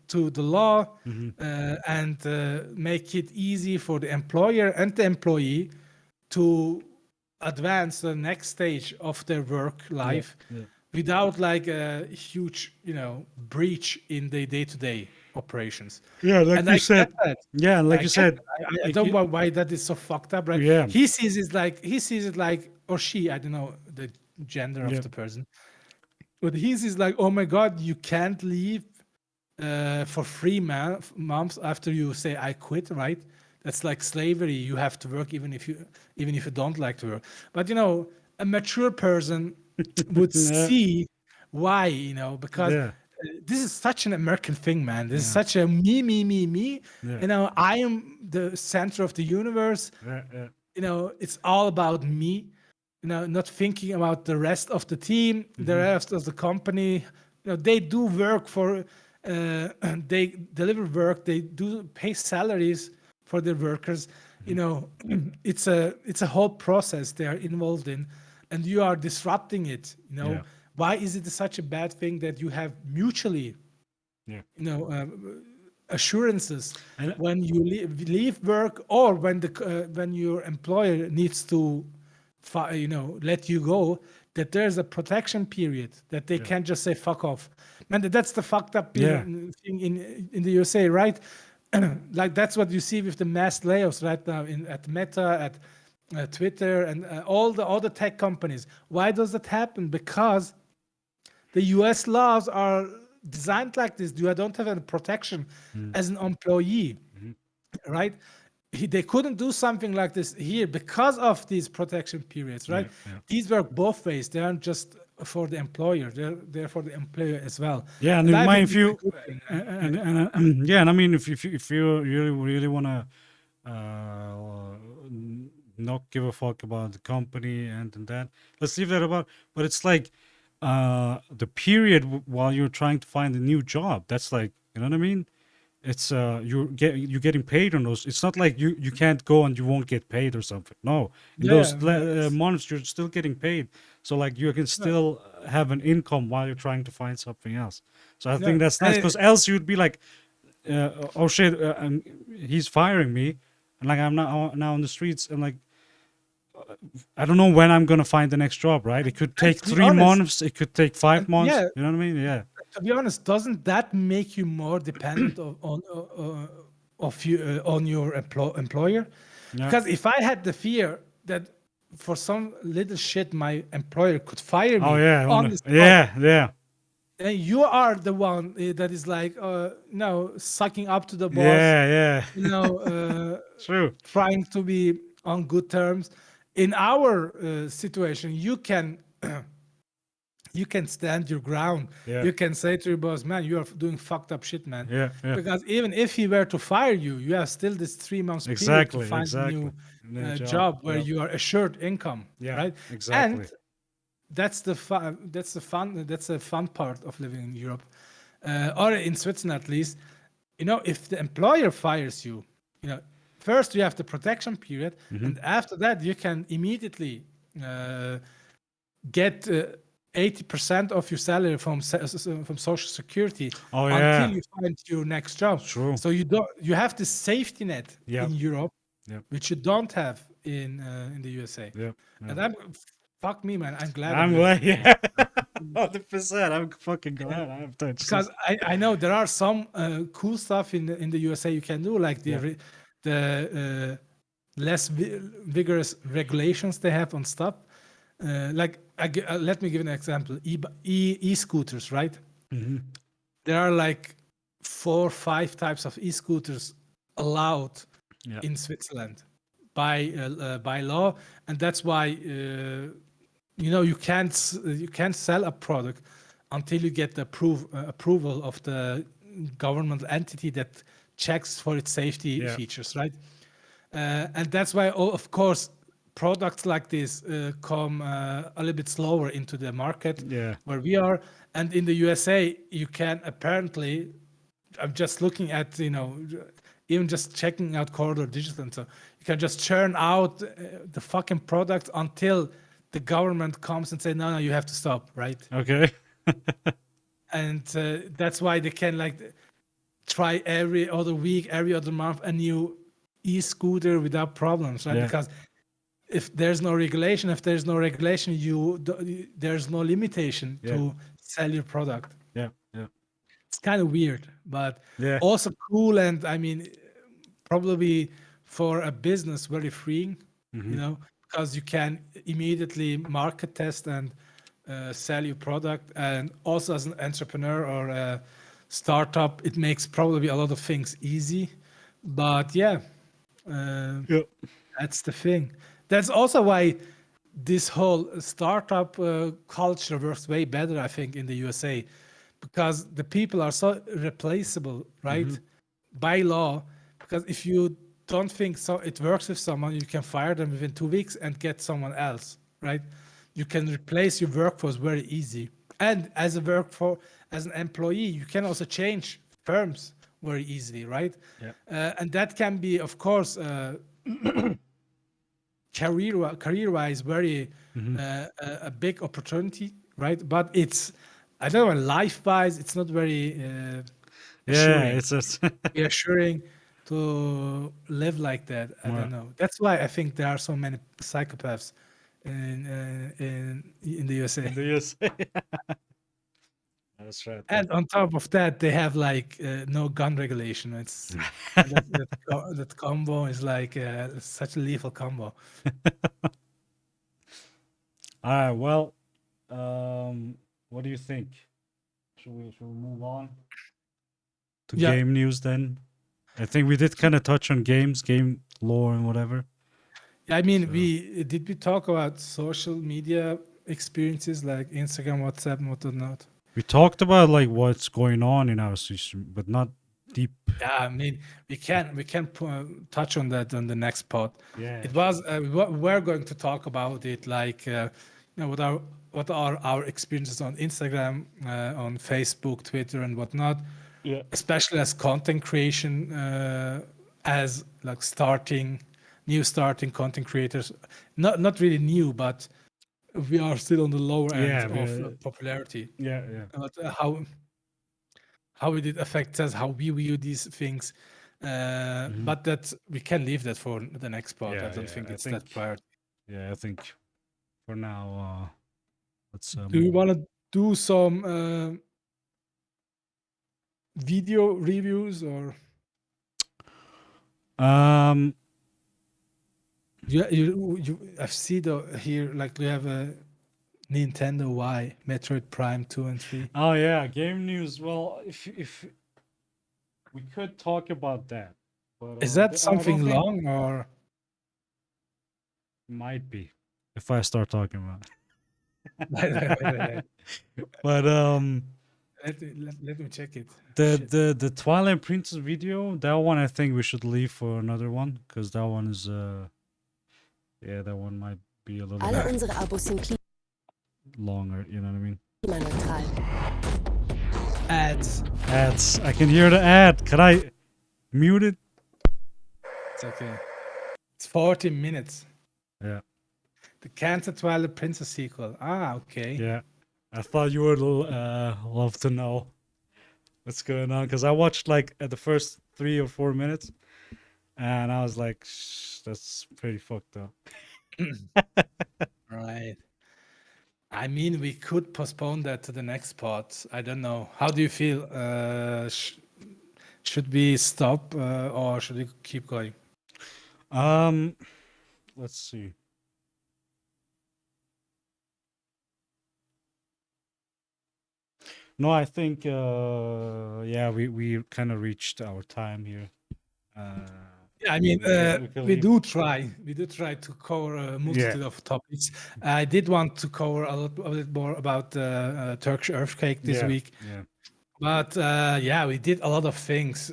A: to the law
B: Hmm.
A: and make it easy for the employer and the employee to advance the next stage of their work
B: Yeah,
A: life
B: yeah,
A: without like a huge breach in the day-to-day operations.
B: yeah. Like
A: And
B: you
A: I get
B: said,
A: that.
B: yeah,
A: I
B: like you
A: get
B: said,
A: that. I
B: like
A: don't know why that is so fucked up, right?
B: yeah,
A: He sees it like, or she, I don't know the gender of
B: yeah,
A: the person, but he sees like, oh my god, you can't leave for 3 months after you say I quit, right? That's like slavery. You have to work even if you don't like to work. But a mature person would
B: yeah,
A: see why, because
B: yeah,
A: this is such an American thing, man. This is
B: yeah,
A: such a me, me, me, me.
B: yeah,
A: I am the center of the universe.
B: yeah, yeah,
A: It's all about me, not thinking about the rest of the team, the
B: hmm,
A: rest of the company. They do work for, they deliver work, they do pay salaries for their workers. you
B: hmm,
A: know it's a whole process they are involved in, and you are disrupting it.
B: yeah,
A: Why is it such a bad thing that you have mutually
B: yeah.
A: you know uh, assurances
B: And
A: when you leave work, or when your employer needs to let you go, that there's a protection period, that they
B: yeah,
A: can't just say fuck off. Man, that's the fucked up
B: yeah,
A: thing in the USA, right? Like that's what you see with the mass layoffs right now at Meta, at Twitter, and all the other tech companies. Why does that happen? Because the US laws are designed like this. You don't have any protection
B: mm,
A: as an employee,
B: mhm,
A: right? They couldn't do something like this here because of these protection periods, right?
B: yeah, yeah,
A: These work both ways. They aren't just for the employer; they're for the employer as well.
B: yeah. And
A: And
B: if
A: I
B: mind
A: think
B: if
A: it's a
B: you
A: good thing, man. Yeah.
B: yeah, and I mean if you really wanna not give a fuck about the company and that. Let's leave that about. But it's like the period while you're trying to find a new job. That's like you know what I mean. It's you're getting paid on those. It's not like you can't go and you won't get paid or something. No, in those
A: Yeah, no,
B: months you're still getting paid. So like you can
A: no,
B: still have an income while you're trying to find something else. So I think
A: no.
B: that's nice
A: And
B: because else you'd be like, oh shit, he's firing me, and like I'm now on the streets and like I don't know when I'm gonna find the next job, right? It could
A: and
B: take
A: to be
B: 3 months.
A: honest,
B: It could take five
A: and
B: months.
A: yeah,
B: You know what I mean? Yeah.
A: doesn't that make you more dependent on your employer?
B: Yeah.
A: Because if I had the fear that for some little shit my employer could fire
B: Oh
A: me
B: yeah. I
A: on
B: wanna,
A: the spot,
B: yeah. Yeah.
A: and you are the one that is like sucking up to the boss,
B: Yeah. Yeah. True.
A: trying to be on good terms. In our situation, you can stand your ground.
B: Yeah.
A: You can say to your boss, man, you are doing fucked up shit, man.
B: Yeah. Yeah.
A: Because even if he were to fire you, you have still this 3 months period to
B: Exactly.
A: find a
B: Exactly.
A: new
B: New job.
A: job where
B: Yep.
A: you are assured income,
B: Yeah.
A: right? And
B: Exactly.
A: that's the fun part of living in Europe, or in Switzerland at least. If the employer fires you, you know, first you have the protection period,
B: Hmm.
A: and after that you can immediately uh, get 80% of your salary from from Social Security
B: Oh
A: until
B: yeah,
A: you find your next job.
B: true.
A: So you have this safety net
B: Yep,
A: in Europe,
B: yep,
A: which you don't have in the USA.
B: yep,
A: And
B: yep.
A: fuck me, man. I'm glad I'm
B: I'm
A: US
B: glad, yeah, 100%. I'm fucking glad I have touched
A: because
B: this.
A: I know there are some cool stuff in the USA you can do, like
B: Yeah.
A: the less vigorous regulations they have on stuff. Like let me give an example. E-scooters, right?
B: Mm-hmm.
A: There are like 4 or 5 types of e-scooters allowed
B: Yeah.
A: in Switzerland by law, and that's why you can't sell a product until you get the approval of the government entity that checks for its safety
B: Yeah.
A: features, right? And that's why, of course, products like this come a little bit slower into the market
B: Yeah.
A: where we are. And in the USA, you can apparently, I'm just looking at, even just checking out Corridor Digital, and so you can just churn out the fucking product until the government comes and say, no, no, you have to stop, right?
B: Okay.
A: And that's why they can like try every other week, every other month, a new e-scooter without problems, right?
B: Yeah.
A: Because if there's no regulation, there's no limitation
B: Yeah.
A: to sell your product.
B: Yeah. Yeah.
A: It's kind of weird, but
B: Yeah.
A: also cool, and I mean, probably for a business very freeing,
B: Mm-hmm.
A: because you can immediately market test and sell your product, and also as an entrepreneur or a startup, it makes probably a lot of things easy. But yeah, uh,
B: Yep.
A: that's the thing. That's also why this whole startup culture works way better, I think, in the USA, because the people are so replaceable,
B: Mm-hmm.
A: right? By law. Because if you don't think so, it works with someone, you can fire them within 2 weeks and get someone else, right? You can replace your workforce very easy. And as an employee, you can also change firms very easily, right?
B: Yeah.
A: And that can be, of course, career-wise very
B: Mm-hmm.
A: a big opportunity, right? But I don't know, life-wise, it's not very
B: Yeah.
A: assuring.
B: It's just
A: Reassuring to live like that. I
B: well,
A: don't know. That's why I think there are so many psychopaths in the USA.
B: in the USA. That's right.
A: And on top of that, they have like no gun regulation. And that combo is like such a lethal combo.
B: All right. Well, what do you think? Should we move on to
A: Yeah,
B: game news then? I think we did kind of touch on games, game lore, and whatever.
A: I mean,
B: So
A: we talk about social media experiences like Instagram, WhatsApp, and whatnot.
B: we talked about like what's going on in our system, but not deep.
A: Yeah, I mean, we can touch on that on the next pod.
B: Yeah.
A: It was we're going to talk about it like what are our experiences on Instagram, on Facebook, Twitter, and whatnot,
B: Yeah.
A: especially as content creation, as like starting content creators. Not really new, but we are still on the lower end
B: Yeah.
A: of popularity.
B: Yeah. Yeah.
A: But how it did affect us, how we view these things.
B: Hmm.
A: But that we can leave that for the next part. I
B: Yeah.
A: don't
B: Yeah.
A: think
B: I
A: it's
B: think.
A: that priority.
B: Yeah. I think for now, let's
A: Do you
B: move.
A: want to do some video reviews, or
B: Um.
A: I see here like we have a Nintendo Y, Metroid Prime 2 and 3.
B: Oh yeah, game news. Well, if we could talk about that, but
A: Is that
B: I don't
A: something
B: think
A: long, or
B: might be if I start talking about
A: wait.
B: it. But
A: Let me check it.
B: the
A: Shit.
B: the Twilight Princess video, that one I think we should leave for another one because that one is yeah, that one might be a little
C: Alle
B: bit
C: unsere Abos sind
B: longer. You know what I mean?
C: klimaneutral.
A: Ads.
B: Ads. I can hear the ad. Can I mute it?
A: It's okay. It's 40 minutes.
B: Yeah.
A: The Cancer Twilight Princess sequel. Ah, okay.
B: Yeah. I thought you would love to know what's going on because I watched like at the first 3 or 4 minutes, and I was like, "That's pretty fucked up."
A: Right. I mean, we could postpone that to the next part. I don't know. How do you feel? Should we stop or should we keep going?
B: Um, let's see. No, I think yeah, we kind of reached our time here. Uh,
A: Yeah, I mean,
B: we can
A: we
B: leave.
A: do try. We do try to cover a
B: Yeah,
A: multitude of topics. I did want to cover a bit more about the Turkish earthquake this
B: yeah,
A: week,
B: yeah,
A: but yeah, we did a lot of things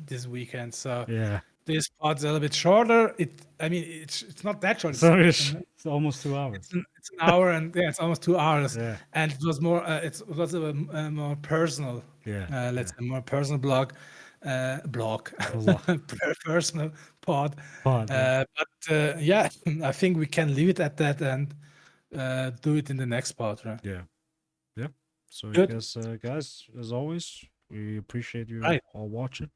A: this weekend. So
B: yeah.
A: this pod's a little bit shorter. I mean, it's not that short.
B: So
A: It's an
B: it's almost 2 hours.
A: it's an hour and yeah, it's almost 2 hours,
B: Yeah,
A: and it was more. It was a more personal,
B: yeah,
A: let's
B: yeah.
A: say, more personal blog,
B: Blah,
A: personal pod.
B: pod, yeah,
A: But yeah, I think we can leave it at that and do it in the next part, right?
B: yeah, yeah. So I
A: Good,
B: guess, guys, as always, we appreciate you
A: right?
B: all watching.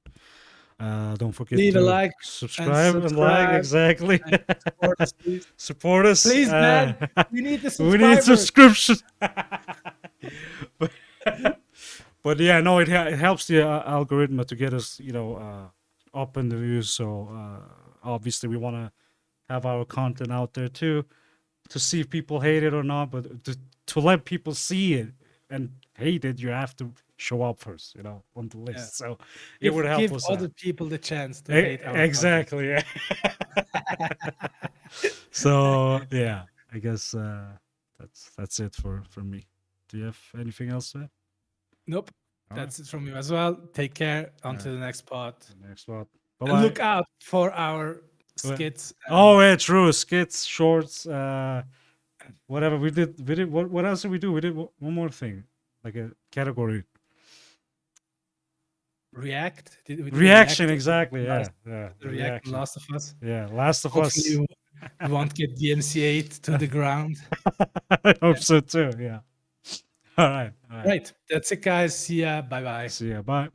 B: Don't forget
A: Leave a
B: to
A: like and
B: subscribe and like.
A: subscribe
B: Exactly.
A: and support us, please.
B: Support us.
A: Please, man, we need the
B: We need
A: subscribers.
B: subscription. But yeah, no, it helps the algorithm to get us, up in the views. So obviously, we want to have our content out there too, to see if people hate it or not. But to let people see it and hate it, you have to show up first, on the
A: Yeah.
B: list. So it would help
A: Give
B: us
A: other
B: out.
A: people the chance to hate our
B: Exactly. Yeah. So yeah, I guess that's it for me. Do you have anything else to add?
A: Nope.
B: All
A: That's it from you as well. Take care. On to
B: right.
A: the next part.
B: The next one. Bye
A: And look
B: bye.
A: out for our skits.
B: Oh yeah, true. Skits, shorts, whatever we did. What else did we do? We did one more thing, like a category.
A: React. We did a
B: Reaction,
A: react
B: exactly.
A: last,
B: Yeah,
A: the React on
B: reaction.
A: Last of Us.
B: Yeah, Last of
A: Hopefully
B: Us.
A: you won't get DMCA'd to the ground.
B: I hope
A: Yeah.
B: so too. Yeah. All right.
A: Right. That's it, guys. See ya. Bye bye.
B: See ya. Bye.